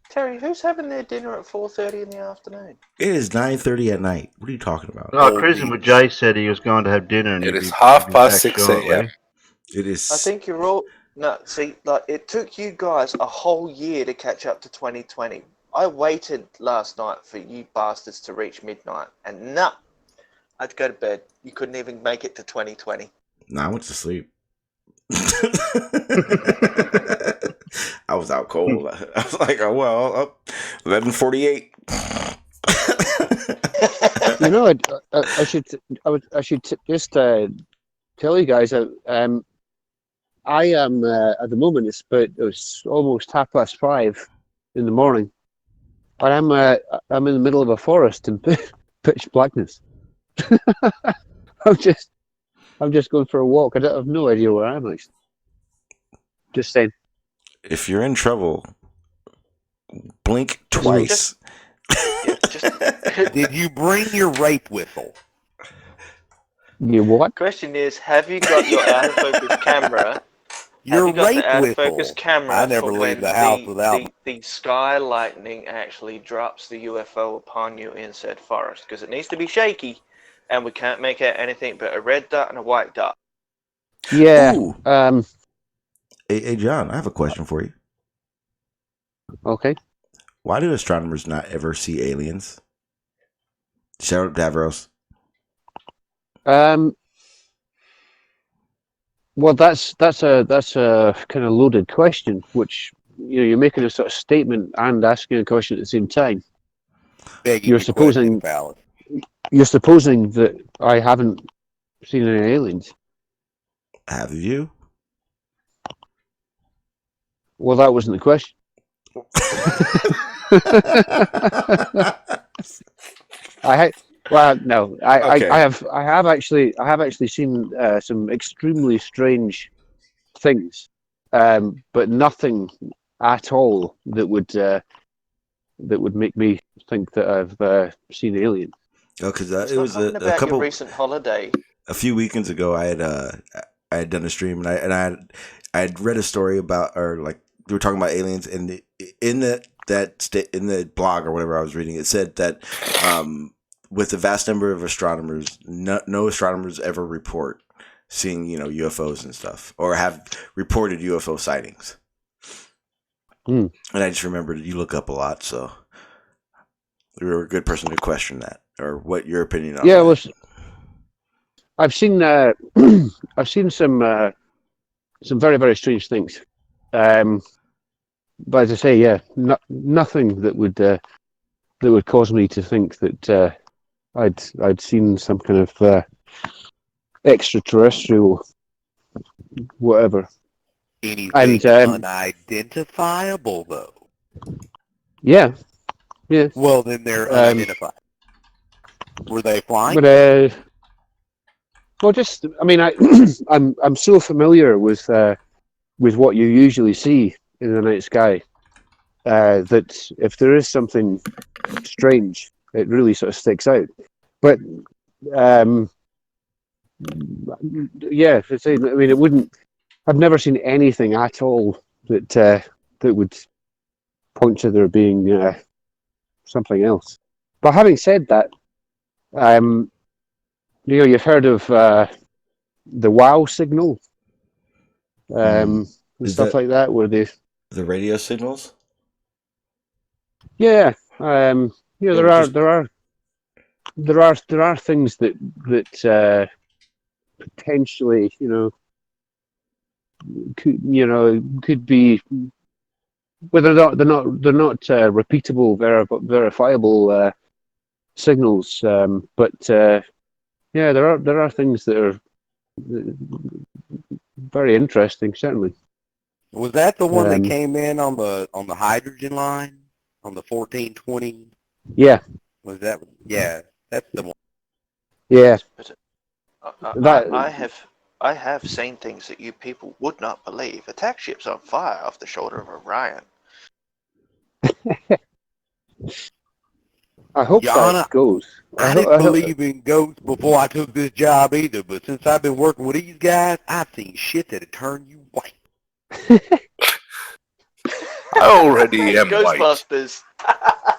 Terry, who's having their dinner at 4:30 in the afternoon? It is 9:30 at night. What are you talking about? Oh, Cruising with Jay said he was going to have dinner, and It he'd is be 6:30 back shortly. a.m. It is. I think you're all no. See, like it took you guys a whole year to catch up to 2020. I waited last night for you bastards to reach midnight, and nah, I'd go to bed. You couldn't even make it to 2020. Nah, I went to sleep. I was out cold. I was like, oh well, 11:48. You know, I should just tell you guys. I am at the moment. It's almost 5:30 in the morning, and I'm in the middle of a forest in pitch blackness. I'm just going for a walk. I have no idea where I am. Actually. Just saying. If you're in trouble, Blink twice. Did you bring your rape whistle? You what? Question is, have you got your out of focus camera? Your Have you got rape the out of focus whistle. camera I never for leave when the house without. the sky lightning actually drops the UFO upon you in said forest? Because it needs to be shaky, and we can't make out anything but a red dot and a white dot. Yeah. Ooh. Hey, John, I have a question for you. Okay. Why do astronomers not ever see aliens? Shout out Davros. Well, that's a kind of loaded question, which you're making a sort of statement and asking a question at the same time. Begging You're your question, supposing pal. you're supposing that I haven't seen any aliens. Have you? Well, that wasn't the question. Okay. I have actually seen some extremely strange things, but nothing at all that would make me think that I've seen aliens. Oh, because Let's it not was talking a about your couple. recent holiday. A few weekends ago, I had done a stream, and I had read a story about, or like we were talking about aliens, and in the blog or whatever I was reading, it said that with the vast number of astronomers, no astronomers ever report seeing UFOs and stuff, or have reported UFO sightings. And I just remembered you look up a lot, so you're a good person to question that, or what your opinion on that. Well, I've seen I've seen some very, very strange things, but as I say, nothing that would cause me to think that I'd seen some kind of extraterrestrial whatever. Anything unidentifiable, though. Yeah. Well, then they're unidentified. Were they flying? But well, just I mean, I'm so familiar with what you usually see in the night sky that if there is something strange, it really sort of sticks out. But yeah, I mean, it wouldn't. I've never seen anything at all that would point to there being something else. But having said that, you've heard of the WOW signal, and stuff like that, where the radio signals. Yeah, there are things that potentially could be, whether they're not repeatable, verifiable signals, but there are things that are very interesting, certainly. Was that the one that came in on the hydrogen line on the 1420? Yeah. Was that? Yeah, that's the one. Yeah. I have seen things that you people would not believe. Attack ships on fire off the shoulder of Orion. I hope Yana, that goes. I didn't believe in ghosts before I took this job either, but since I've been working with these guys, I've seen shit that'd turn you white. I already am Ghostbusters.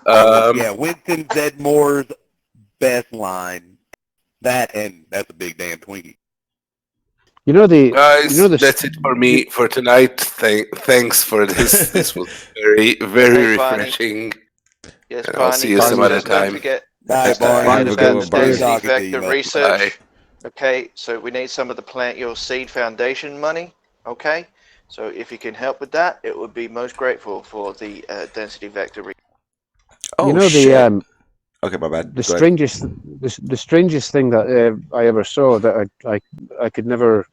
Yeah, Winston Zedmore's best line. That, and that's a big damn Twinkie. Guys, that's it for me for tonight. Thanks for this. This was very, very refreshing. Yes, I'll see you some other time. Don't forget Have a good one, density Barney. vector research. Okay, so we need some of the Plant Your Seed Foundation money. Okay, so if you can help with that, it would be most grateful for the density vector research. Okay, my bad. The strangest thing that I ever saw that I could never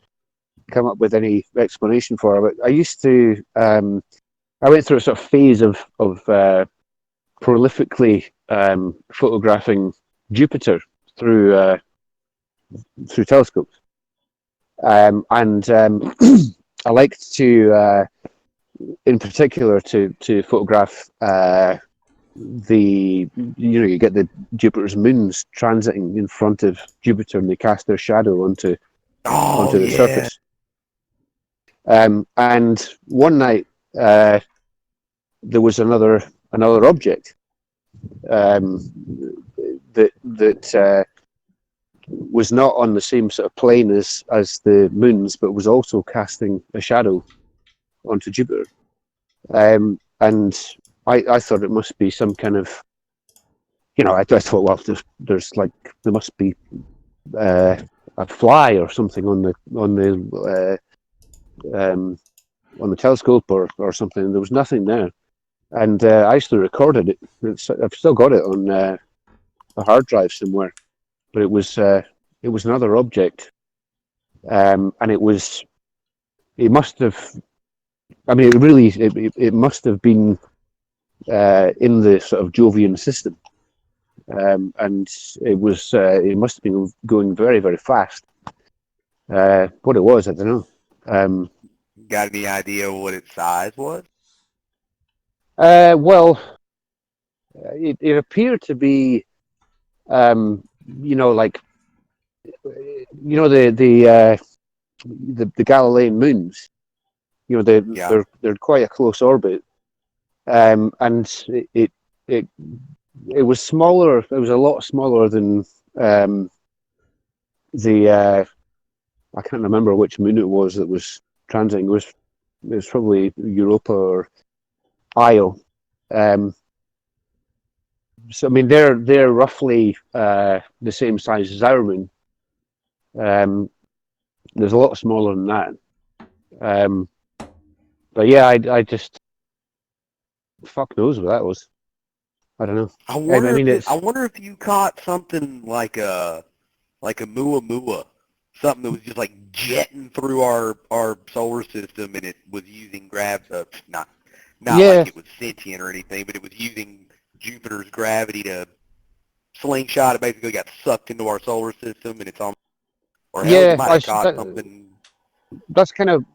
come up with any explanation for. But I used to I went through a sort of phase of prolifically photographing Jupiter through telescopes, and I liked to in particular to photograph you get the Jupiter's moons transiting in front of Jupiter, and they cast their shadow onto the surface. And one night there was another object that was not on the same sort of plane as the moons, but was also casting a shadow onto Jupiter. And I thought it must be some kind of, I thought, well, there must be a fly or something on the telescope or something. There was nothing there, and I actually recorded it. I've still got it on a hard drive somewhere. But it was another object, and it must have. I mean, it must have been in the sort of Jovian system, and it must have been going very, very fast. What it was, I don't know. Got any idea what its size was? Well, it appeared to be, like, the Galilean moons. They're quite a close orbit, and it was smaller. It was a lot smaller than the I can't remember which moon it was that was transiting. It was probably Europa or Io. So I mean, they're roughly the same size as our moon. There's a lot smaller than that. But yeah, I just fuck knows what that was. I don't know. I wonder if you caught something like a Muamua, something that was just like jetting through our solar system, and it was using not like it was sentient or anything, but it was using Jupiter's gravity to slingshot. It basically got sucked into our solar system, and it's on. Or hell, you might have caught something. That's kind of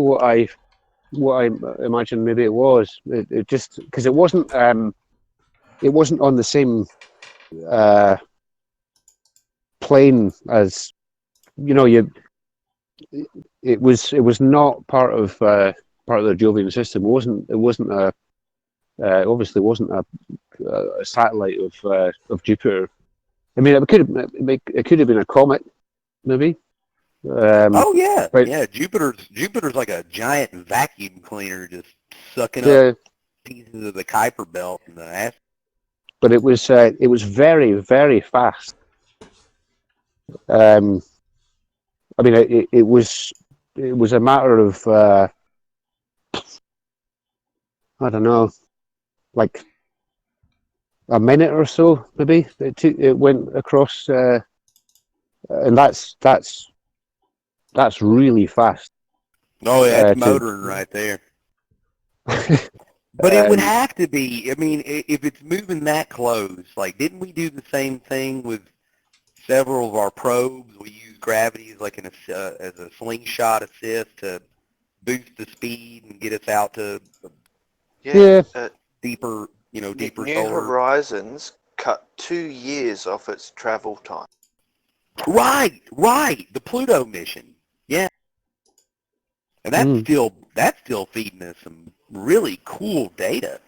what I imagine maybe it was. It just because it wasn't on the same plane as it was not part of the Jovian system. It wasn't obviously wasn't a satellite of Jupiter. I mean, it could have been a comet, maybe. Jupiter's like a giant vacuum cleaner, just sucking up pieces of the Kuiper belt and the ass. But it was very, very fast. I mean, it was a matter of I don't know, like a minute or so, maybe. It went across, and that's really fast. Oh yeah, it's motoring right there. But it would have to be. I mean, if it's moving that close, like, didn't we do the same thing with several of our probes? We use gravity as as a slingshot assist to boost the speed and get us out to deeper, deeper New solar. Horizons cut 2 years off its travel time. Right. The Pluto mission. Yeah. And that's still feeding us some really cool data.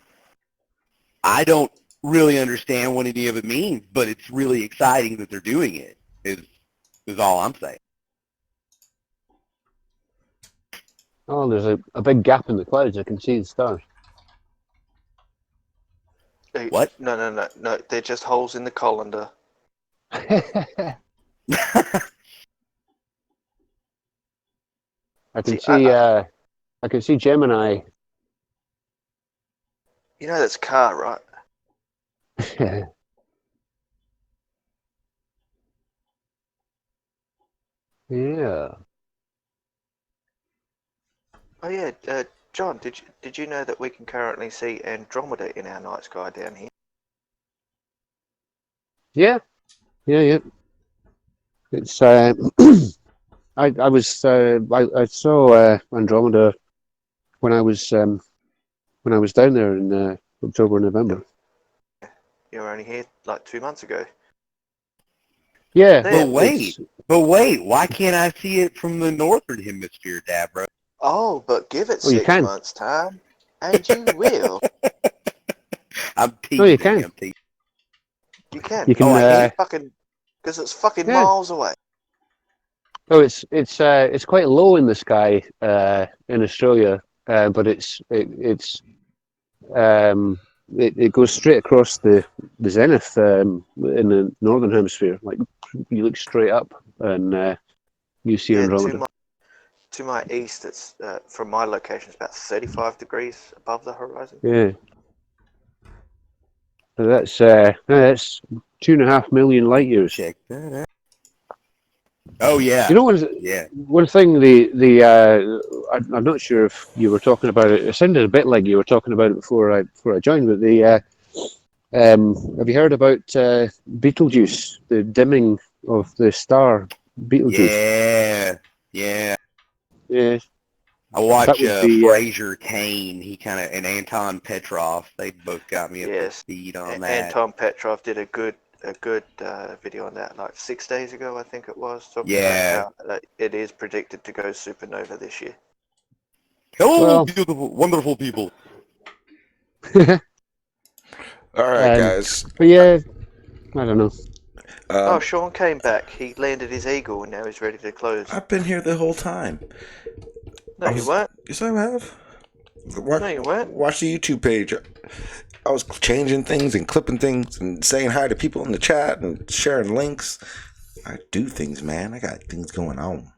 I don't really understand what any of it means, but it's really exciting that they're doing it, is all I'm saying. Oh, there's a big gap in the clouds. I can see the stars. What? No. They're just holes in the colander. I can see Gemini. You know that's a car, right? Yeah. Oh yeah, John, did you know that we can currently see Andromeda in our night sky down here? Yeah. It's I saw Andromeda when I was down there in October, November. You were only here like 2 months ago. Yeah. There. But wait, why can't I see it from the northern hemisphere, Dabra? Oh, but give it Oh, you 6 can. months' time, and you will. I'm teasing. Oh, you can. I'm teasing. You can. You can. Oh, I can? Fucking, because it's fucking Yeah. miles away. Oh, it's quite low in the sky in Australia, but it goes straight across the zenith in the northern hemisphere. Like you look straight up and you see Yeah, Andromeda. to my east, it's from my location, it's about 35 degrees above the horizon. Yeah. So that's 2.5 million light years. Check that out. Oh yeah. You know, Yeah. one thing I'm not sure if you were talking about it. It sounded a bit like you were talking about it before I joined. But have you heard about Betelgeuse, the dimming of the star Betelgeuse? Yeah. Yeah. Yeah. I watch would be, Fraser Kane. He and Anton Petrov. They both got me up to Yes. speed on that. Anton Petrov did a good video on that like 6 days ago, I think it was, talking Yeah. about how it is predicted to go supernova this year. Hello, Well- beautiful, wonderful people. All right, guys. But yeah, I don't know. Oh, Sean came back. He landed his eagle and now he's ready to close. I've been here the whole time. No, you weren't. Yes, I have. No, you weren't. Watch the YouTube page. I was changing things and clipping things and saying hi to people in the chat and sharing links. I do things, man. I got things going on.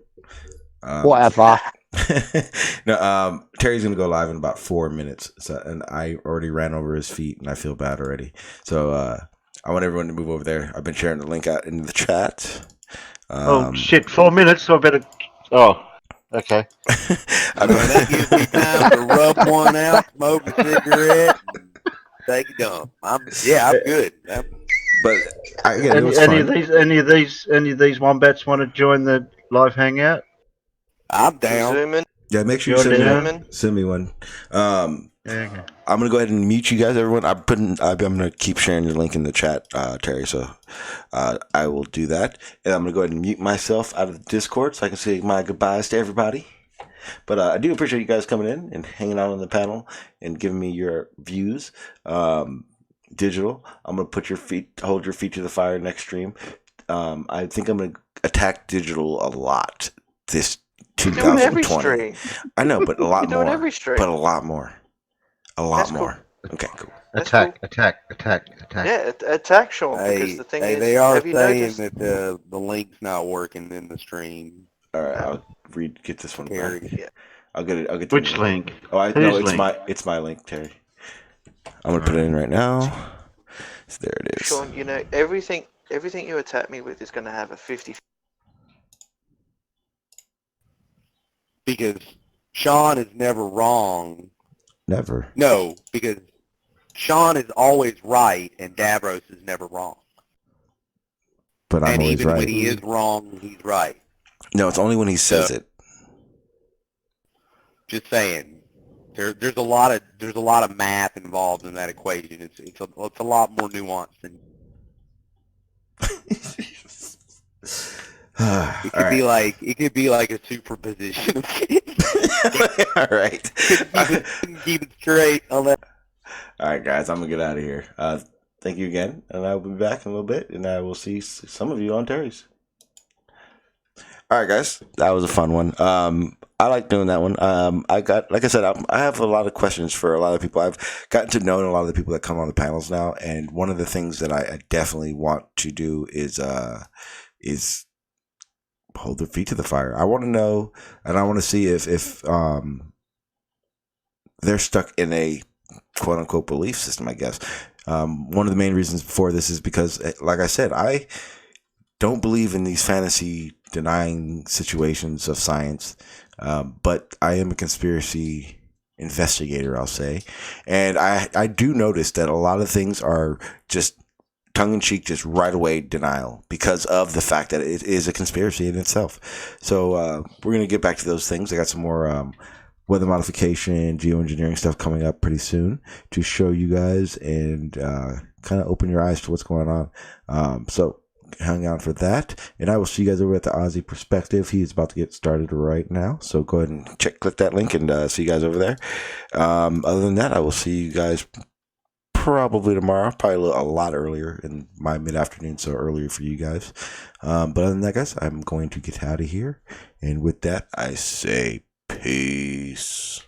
Whatever. No, Terry's gonna go live in about 4 minutes, and I already ran over his feet, and I feel bad already. So I want everyone to move over there. I've been sharing the link out in the chat. Oh shit! 4 minutes. So I better. Oh, okay. That gives me time to rub one out, smoke a cigarette, and take a dump. I'm good. But again, Any of these wombats want to join the live hangout? I'm down. Zooming. Yeah, make sure you send me one. Okay. I'm gonna go ahead and mute you guys, everyone. I'm gonna keep sharing your link in the chat, Terry. So I will do that, and I'm gonna go ahead and mute myself out of the Discord so I can say my goodbyes to everybody. But I do appreciate you guys coming in and hanging out on the panel and giving me your views. Digital, I'm gonna hold your feet to the fire next stream. I think I'm gonna attack Digital a lot this 2020. I know, but a lot more. Every stream. But a lot more. That's more. Cool. Okay, cool. Attack. Yeah, attack Sean. Because the thing is, they are have you saying noticed? that the link's not working in the stream. All right, I'll get this one. Terry. Yeah. I'll get it. Which link? Oh, it's link? it's my link, Terry. I'm gonna put it in right now. So there it is. Sean, you know everything you attack me with is going to have a 50. Because Sean is never wrong. Never. No, because Sean is always right and Davros is never wrong. But I'm always even right. when he is wrong, he's right. No, it's only when he says it. Just saying. There's a lot of math involved in that equation. It's a lot more nuanced than it could be like a superposition of All right. keep it straight on that. All right, guys, I'm gonna get out of here. Thank you again, and I will be back in a little bit, and I will see some of you on Terry's. All right, guys, that was a fun one. I like doing that one. Like I said, I have a lot of questions for a lot of people. I've gotten to know a lot of the people that come on the panels now, and one of the things that I definitely want to do is hold their feet to the fire. I want to know, and I want to see if they're stuck in a quote unquote belief system, I guess. One of the main reasons for this is because, like I said, I don't believe in these fantasy denying situations of science, but I am a conspiracy investigator, I'll say. And I do notice that a lot of things are just tongue-in-cheek, just right away denial because of the fact that it is a conspiracy in itself. So we're going to get back to those things. I got some more weather modification, geoengineering stuff coming up pretty soon to show you guys and kind of open your eyes to what's going on. So hang on for that, and I will see you guys over at the Aussie Perspective. He's about to get started right now, so go ahead and click that link and see you guys over there. Other than that, I will see you guys probably tomorrow, probably a lot earlier in my mid-afternoon, so earlier for you guys. But other than that, guys, I'm going to get out of here, and with that, I say peace.